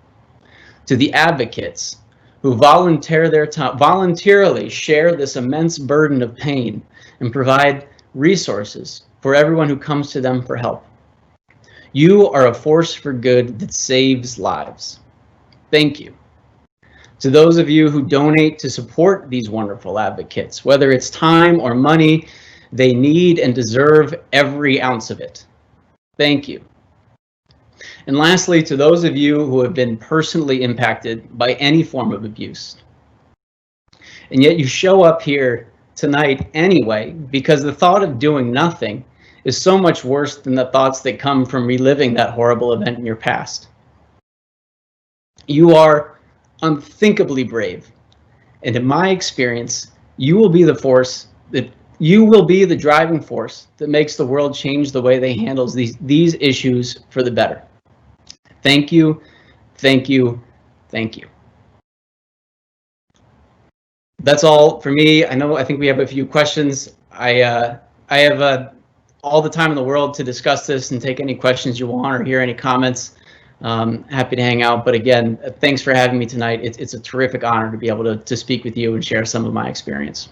To the advocates who voluntarily share this immense burden of pain and provide resources for everyone who comes to them for help. You are a force for good that saves lives. Thank you. To those of you who donate to support these wonderful advocates, whether it's time or money, they need and deserve every ounce of it. Thank you. And lastly, to those of you who have been personally impacted by any form of abuse, and yet you show up here tonight anyway, because the thought of doing nothing is so much worse than the thoughts that come from reliving that horrible event in your past. You are unthinkably brave, and in my experience, you will be the driving force that makes the world change the way they handle these issues for the better. Thank you, thank you, thank you. That's all for me. I think we have a few questions. I have all the time in the world to discuss this and take any questions you want or hear any comments. Happy to hang out. But again, thanks for having me tonight. It's a terrific honor to be able to speak with you and share some of my experience.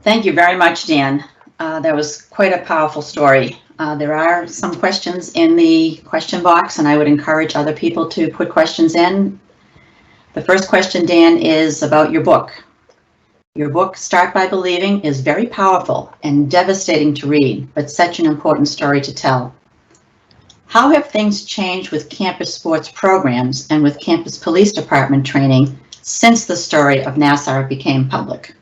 Thank you very much, Dan. That was quite a powerful story. There are some questions in the question box, and I would encourage other people to put questions in. The first question, Dan, is about your book. Your book, Start by Believing, is very powerful and devastating to read, but such an important story to tell. How have things changed with campus sports programs and with campus police department training since the story of Nassar became public?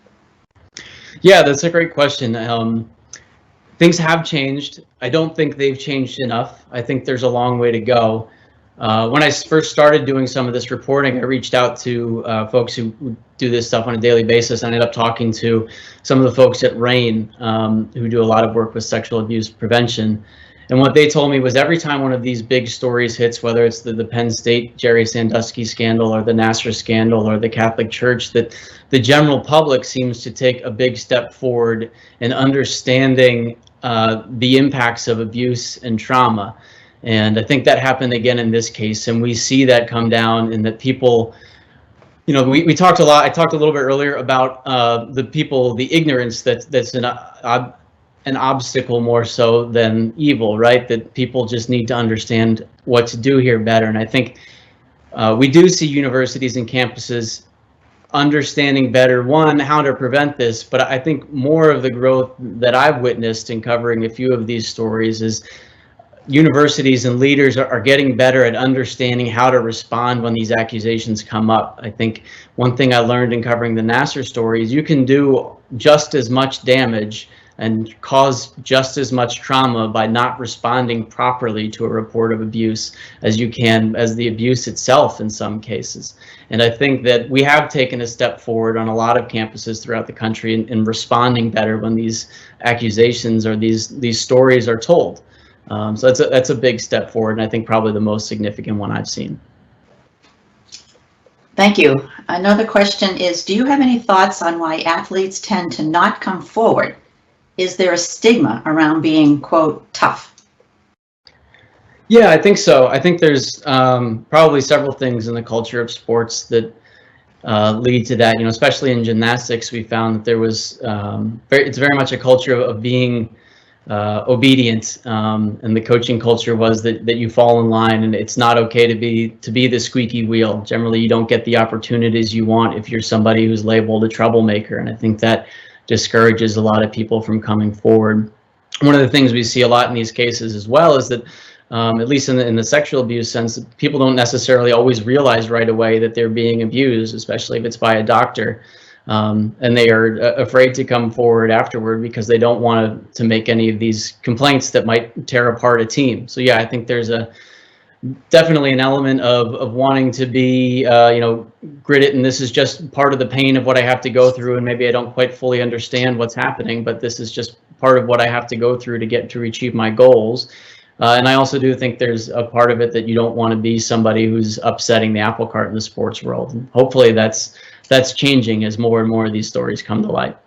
Yeah, that's a great question. Things have changed. I don't think they've changed enough. I think there's a long way to go. When I first started doing some of this reporting, I reached out to folks who do this stuff on a daily basis. I ended up talking to some of the folks at RAIN who do a lot of work with sexual abuse prevention. And what they told me was every time one of these big stories hits, whether it's the Penn State Jerry Sandusky scandal or the Nassar scandal or the Catholic Church, that the general public seems to take a big step forward in understanding the impacts of abuse and trauma. And I think that happened again in this case. And we see that come down in that people, you know, we talked a lot. I talked a little bit earlier about the ignorance that's an obstacle more so than evil, right? That people just need to understand what to do here better. And I think we do see universities and campuses understanding better, one, how to prevent this, but I think more of the growth that I've witnessed in covering a few of these stories is universities and leaders are getting better at understanding how to respond when these accusations come up. I think one thing I learned in covering the Nassar story is you can do just as much damage and cause just as much trauma by not responding properly to a report of abuse as you can as the abuse itself in some cases. And I think that we have taken a step forward on a lot of campuses throughout the country in responding better when these accusations or these stories are told. So that's a big step forward, and I think probably the most significant one I've seen. Thank you. Another question is, do you have any thoughts on why athletes tend to not come forward? Is there a stigma around being, quote, tough? Yeah, I think so. I think there's probably several things in the culture of sports that lead to that. You know, especially in gymnastics, we found that there was it's very much a culture of being obedient, and the coaching culture was that you fall in line, and it's not okay to be the squeaky wheel. Generally, you don't get the opportunities you want if you're somebody who's labeled a troublemaker, and I think that discourages a lot of people from coming forward. One of the things we see a lot in these cases as well is that, at least in the sexual abuse sense, people don't necessarily always realize right away that they're being abused, especially if it's by a doctor. And they are afraid to come forward afterward because they don't want to make any of these complaints that might tear apart a team. So yeah, I think there's definitely an element of wanting to be, gritted, and this is just part of the pain of what I have to go through, and maybe I don't quite fully understand what's happening, but this is just part of what I have to go through to achieve my goals. And I also do think there's a part of it that you don't want to be somebody who's upsetting the apple cart in the sports world. And hopefully that's changing as more and more of these stories come to light.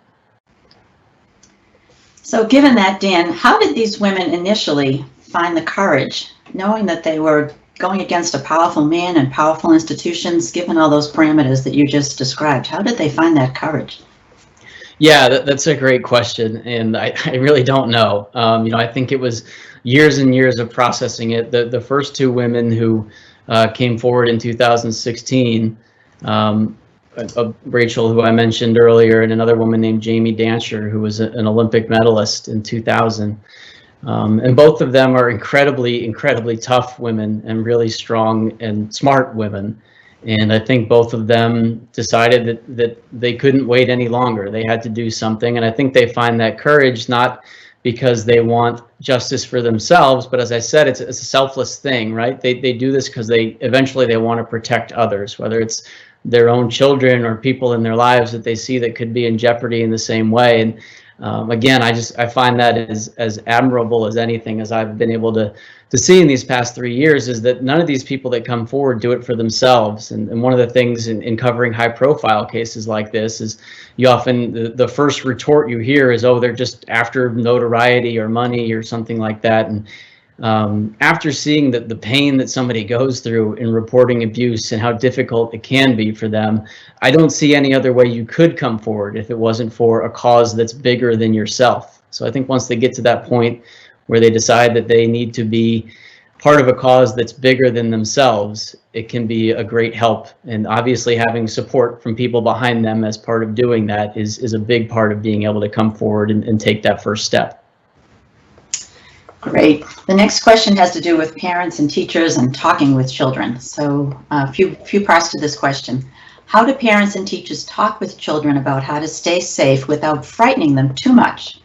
So given that, Dan, how did these women initially find the courage, knowing that they were going against a powerful man and powerful institutions, given all those parameters that you just described? How did they find that courage? Yeah, that's a great question, and I really don't know. I think it was years and years of processing it. The first two women who came forward in 2016, Rachel, who I mentioned earlier, and another woman named Jamie Dancher, who was an Olympic medalist in 2000. And both of them are incredibly, incredibly tough women and really strong and smart women. And I think both of them decided that they couldn't wait any longer. They had to do something. And I think they find that courage not because they want justice for themselves, but as I said, it's a selfless thing, right? They do this because they eventually want to protect others, whether it's their own children or people in their lives that they see that could be in jeopardy in the same way. And again, I find that as admirable as anything, as I've been able to see in these past 3 years, is that none of these people that come forward do it for themselves. And one of the things in covering high profile cases like this is you often, the first retort you hear is, oh, they're just after notoriety or money or something like that. And after seeing the pain that somebody goes through in reporting abuse and how difficult it can be for them, I don't see any other way you could come forward if it wasn't for a cause that's bigger than yourself. So I think once they get to that point where they decide that they need to be part of a cause that's bigger than themselves, it can be a great help. And obviously having support from people behind them as part of doing that is a big part of being able to come forward and take that first step. Great. The next question has to do with parents and teachers and talking with children. So a few parts to this question. How do parents and teachers talk with children about how to stay safe without frightening them too much?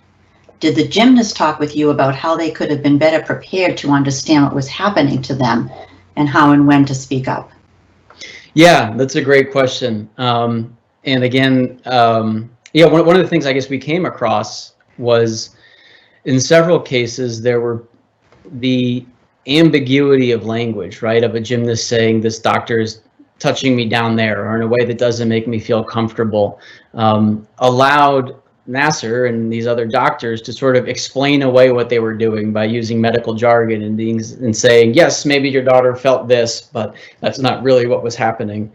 Did the gymnast talk with you about how they could have been better prepared to understand what was happening to them and how and when to speak up? Yeah, that's a great question. And again, one of the things I guess we came across was in several cases, there were the ambiguity of language, right? Of a gymnast saying, this doctor is touching me down there, or in a way that doesn't make me feel comfortable, allowed Nassar and these other doctors to sort of explain away what they were doing by using medical jargon and saying, yes, maybe your daughter felt this, but that's not really what was happening.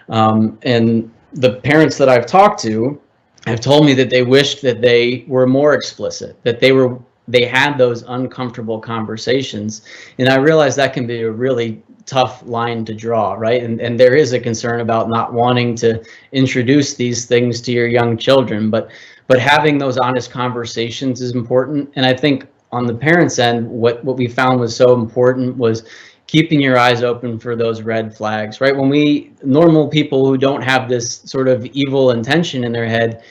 And the parents that I've talked to have told me that they wished that they were more explicit, that they had those uncomfortable conversations. And I realize that can be a really tough line to draw, right? And there is a concern about not wanting to introduce these things to your young children, but having those honest conversations is important. And I think on the parents' end, what we found was so important was keeping your eyes open for those red flags, right? When normal people who don't have this sort of evil intention in their head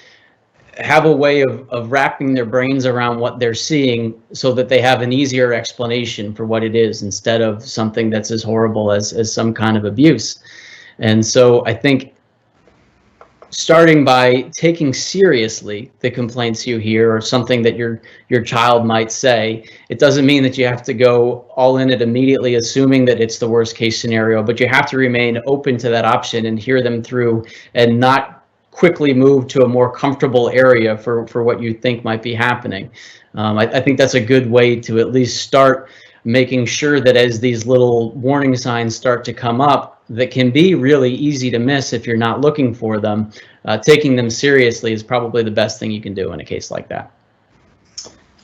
have a way of wrapping their brains around what they're seeing so that they have an easier explanation for what it is instead of something that's as horrible as some kind of abuse. And so I think starting by taking seriously the complaints you hear or something that your child might say, it doesn't mean that you have to go all in it immediately assuming that it's the worst case scenario, but you have to remain open to that option and hear them through and not quickly move to a more comfortable area for what you think might be happening. I think that's a good way to at least start making sure that as these little warning signs start to come up that can be really easy to miss if you're not looking for them, taking them seriously is probably the best thing you can do in a case like that.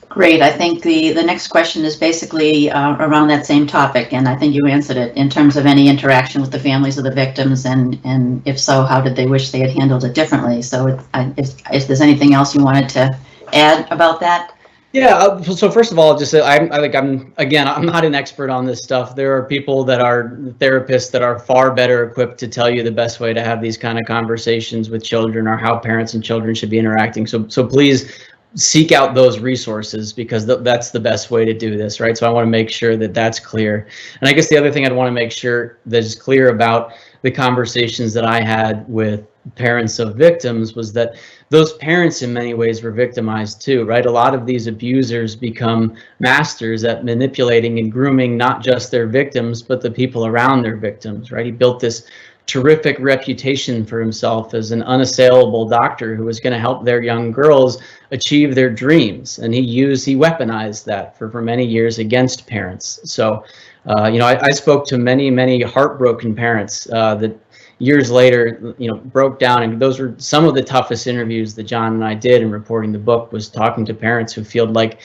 Great. I think the next question is basically around that same topic, and I think you answered it in terms of any interaction with the families of the victims, and if so, how did they wish they had handled it differently? So if there's anything else you wanted to add about that? Yeah, so first of all, just I'm not an expert on this stuff. There are people that are therapists that are far better equipped to tell you the best way to have these kind of conversations with children or how parents and children should be interacting. So please seek out those resources because that's the best way to do this, right? So I want to make sure that that's clear. And I guess the other thing I'd want to make sure that is clear about the conversations that I had with parents of victims was that those parents in many ways were victimized too, right? A lot of these abusers become masters at manipulating and grooming not just their victims, but the people around their victims, right? He built this terrific reputation for himself as an unassailable doctor who was going to help their young girls achieve their dreams. And he weaponized that for many years against parents. So, I spoke to many heartbroken parents that years later, broke down, and those were some of the toughest interviews that John and I did in reporting the book, was talking to parents who feel like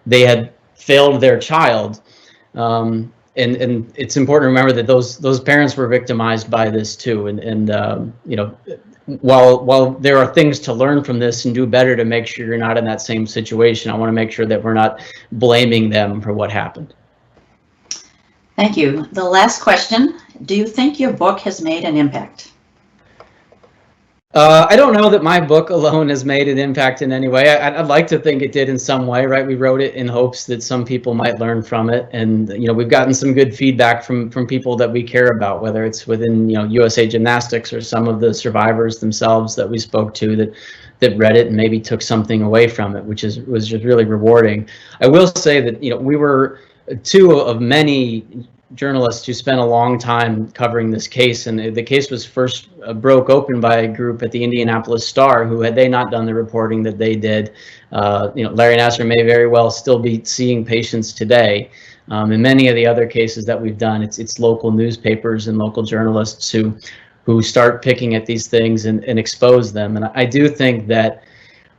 they had failed their child. And it's important to remember that those parents were victimized by this too. And while there are things to learn from this and do better to make sure you're not in that same situation, I want to make sure that we're not blaming them for what happened. Thank you. The last question, do you think your book has made an impact? I don't know that my book alone has made an impact in any way. I'd like to think it did in some way, right? We wrote it in hopes that some people might learn from it. And, we've gotten some good feedback from people that we care about, whether it's within, USA Gymnastics or some of the survivors themselves that we spoke to that read it and maybe took something away from it, was just really rewarding. I will say that, we were two of many journalists who spent a long time covering this case, and the case was first broke open by a group at the Indianapolis Star who, had they not done the reporting that they did, Larry Nassar may very well still be seeing patients today. In many of the other cases that we've done, it's local newspapers and local journalists who start picking at these things and expose them. And I do think that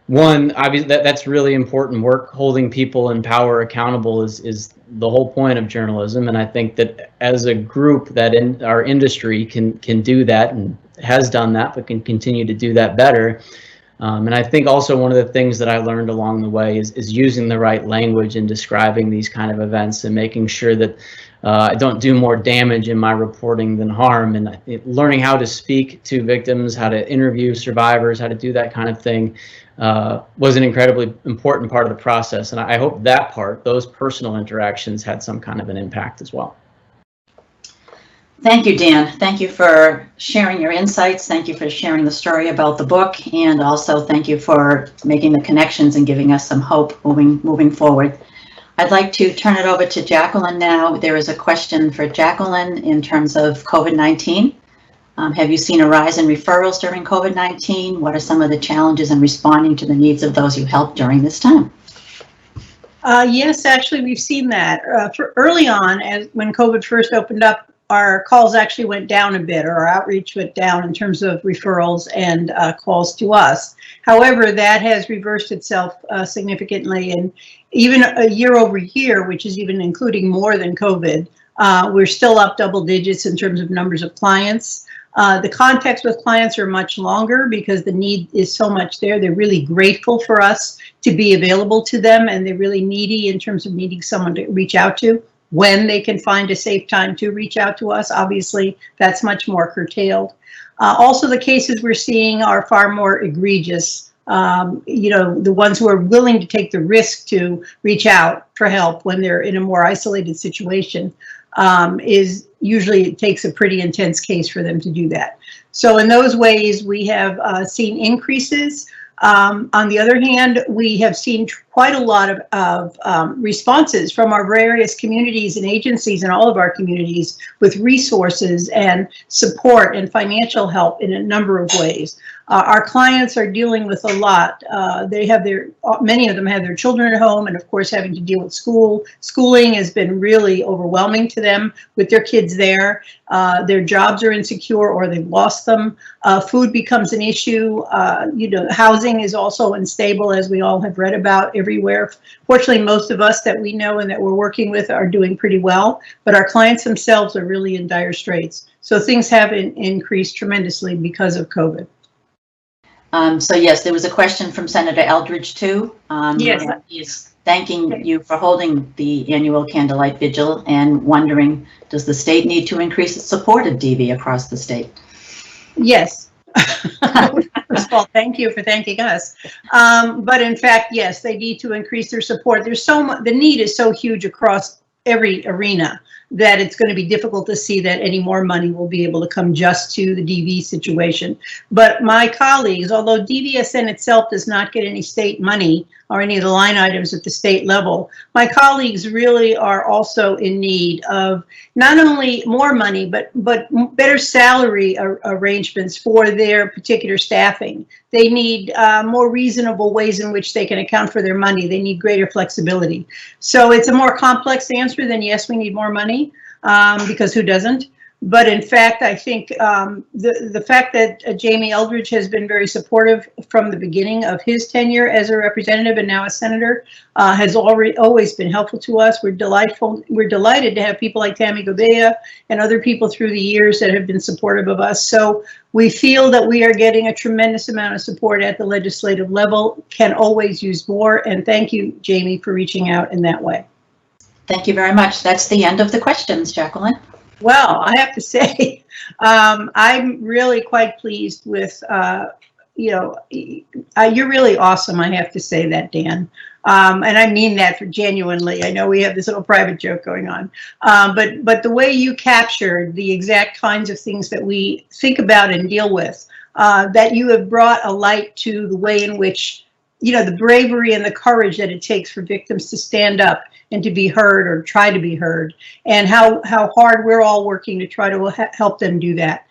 one, obviously, that's really important work. Holding people in power accountable is the whole point of journalism, and I think that as a group that in our industry can do that and has done that, but can continue to do that better. And I think also one of the things that I learned along the way is using the right language in describing these kind of events and making sure that I don't do more damage in my reporting than harm, and learning how to speak to victims, how to interview survivors, how to do that kind of thing was an incredibly important part of the process. And I hope that part, those personal interactions, had some kind of an impact as well. Thank you, Dan. Thank you for sharing your insights. Thank you for sharing the story about the book, and also thank you for making the connections and giving us some hope moving forward. I'd like to turn it over to Jacqueline now. There is a question for Jacqueline in terms of COVID-19. Have you seen a rise in referrals during COVID-19? What are some of the challenges in responding to the needs of those you helped during this time? Yes, actually, we've seen that. For early on, when COVID first opened up, our calls actually went down a bit, or our outreach went down in terms of referrals and calls to us. However, that has reversed itself significantly, and even year over year, which is even including more than COVID, we're still up double digits in terms of numbers of clients. The contacts with clients are much longer because the need is so much there. They're really grateful for us to be available to them, and they're really needy in terms of needing someone to reach out to when they can find a safe time to reach out to us. Obviously, that's much more curtailed. Also, the cases we're seeing are far more egregious. The ones who are willing to take the risk to reach out for help when they're in a more isolated situation is usually, it takes a pretty intense case for them to do that. So in those ways, we have seen increases. On the other hand, we have seen quite a lot of responses from our various communities and agencies in all of our communities with resources and support and financial help in a number of ways. Our clients are dealing with a lot. Many of them have their children at home, and of course having to deal with schooling has been really overwhelming to them with their kids there. Their jobs are insecure or they've lost them. Food becomes an issue. Housing is also unstable, as we all have read about everywhere. Fortunately, most of us that we know and that we're working with are doing pretty well, but our clients themselves are really in dire straits. So things have increased tremendously because of COVID. So yes, there was a question from Senator Eldridge too. Yes. He's thanking you for holding the annual Candlelight Vigil and wondering, does the state need to increase its support of DV across the state? Yes. First of all, thank you for thanking us. But in fact, yes, they need to increase their support. The need is so huge across every arena that it's going to be difficult to see that any more money will be able to come just to the DV situation. But my colleagues, although DVSN itself does not get any state money or any of the line items at the state level, my colleagues really are also in need of not only more money, but better salary arrangements for their particular staffing. They need more reasonable ways in which they can account for their money. They need greater flexibility. So it's a more complex answer than yes, we need more money, because who doesn't? But in fact, I think the fact that Jamie Eldridge has been very supportive from the beginning of his tenure as a representative and now a senator has always been helpful to us. We're delighted to have people like Tammy Gobea and other people through the years that have been supportive of us. So we feel that we are getting a tremendous amount of support at the legislative level, can always use more. And thank you, Jamie, for reaching out in that way. Thank you very much. That's the end of the questions, Jacqueline. Well, I have to say, I'm really quite pleased with, you're really awesome. I have to say that, Dan. And I mean that for genuinely. I know we have this little private joke going on, but the way you captured the exact kinds of things that we think about and deal with, that you have brought a light to the way in which, the bravery and the courage that it takes for victims to stand up and to be heard or try to be heard, and how hard we're all working to try to help them do that.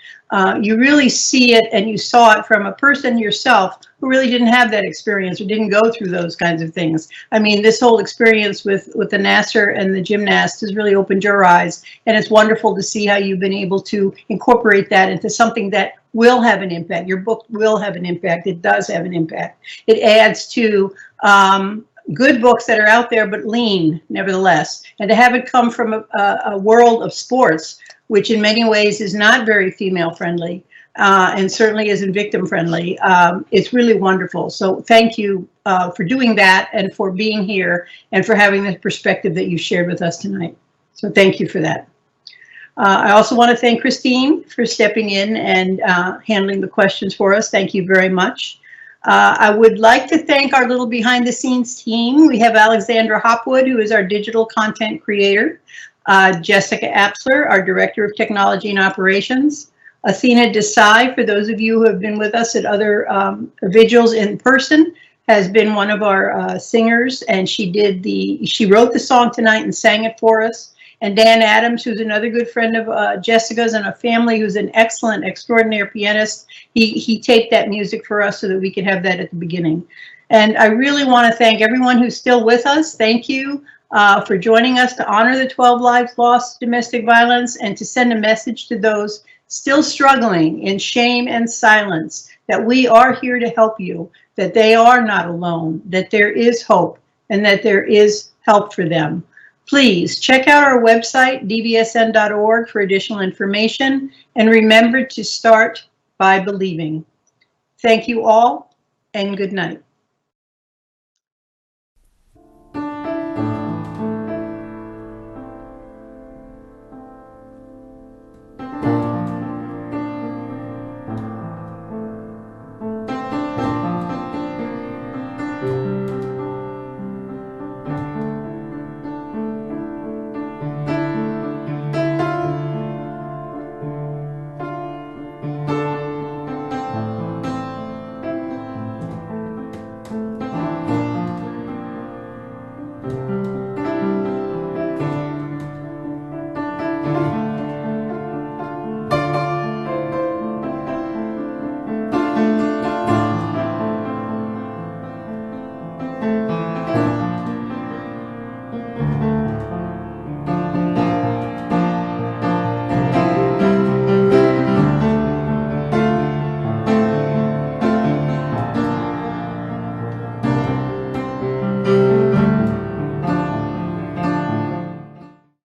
You really see it, and you saw it from a person yourself who really didn't have that experience or didn't go through those kinds of things. I mean, this whole experience with the Nasser and the gymnast has really opened your eyes, and it's wonderful to see how you've been able to incorporate that into something that will have an impact. Your book will have an impact. It does have an impact. It adds to good books that are out there, but lean, nevertheless. And to have it come from a world of sports, which in many ways is not very female-friendly, and certainly isn't victim-friendly, it's really wonderful. So thank you for doing that, and for being here, and for having the perspective that you shared with us tonight. So thank you for that. I also want to thank Christine for stepping in and handling the questions for us. Thank you very much. I would like to thank our little behind the scenes team. We have Alexandra Hopwood, who is our digital content creator, Jessica Apsler, our Director of Technology and Operations, Athena Desai, for those of you who have been with us at other vigils in person, has been one of our singers, and she wrote the song tonight and sang it for us. And Dan Adams, who's another good friend of Jessica's and a family, who's an excellent, extraordinary pianist. He taped that music for us so that we could have that at the beginning. And I really want to thank everyone who's still with us. Thank you for joining us to honor the 12 lives lost to domestic violence, and to send a message to those still struggling in shame and silence that we are here to help you, that they are not alone, that there is hope, and that there is help for them. Please check out our website, dvsn.org, for additional information, and remember to start by believing. Thank you all, and good night.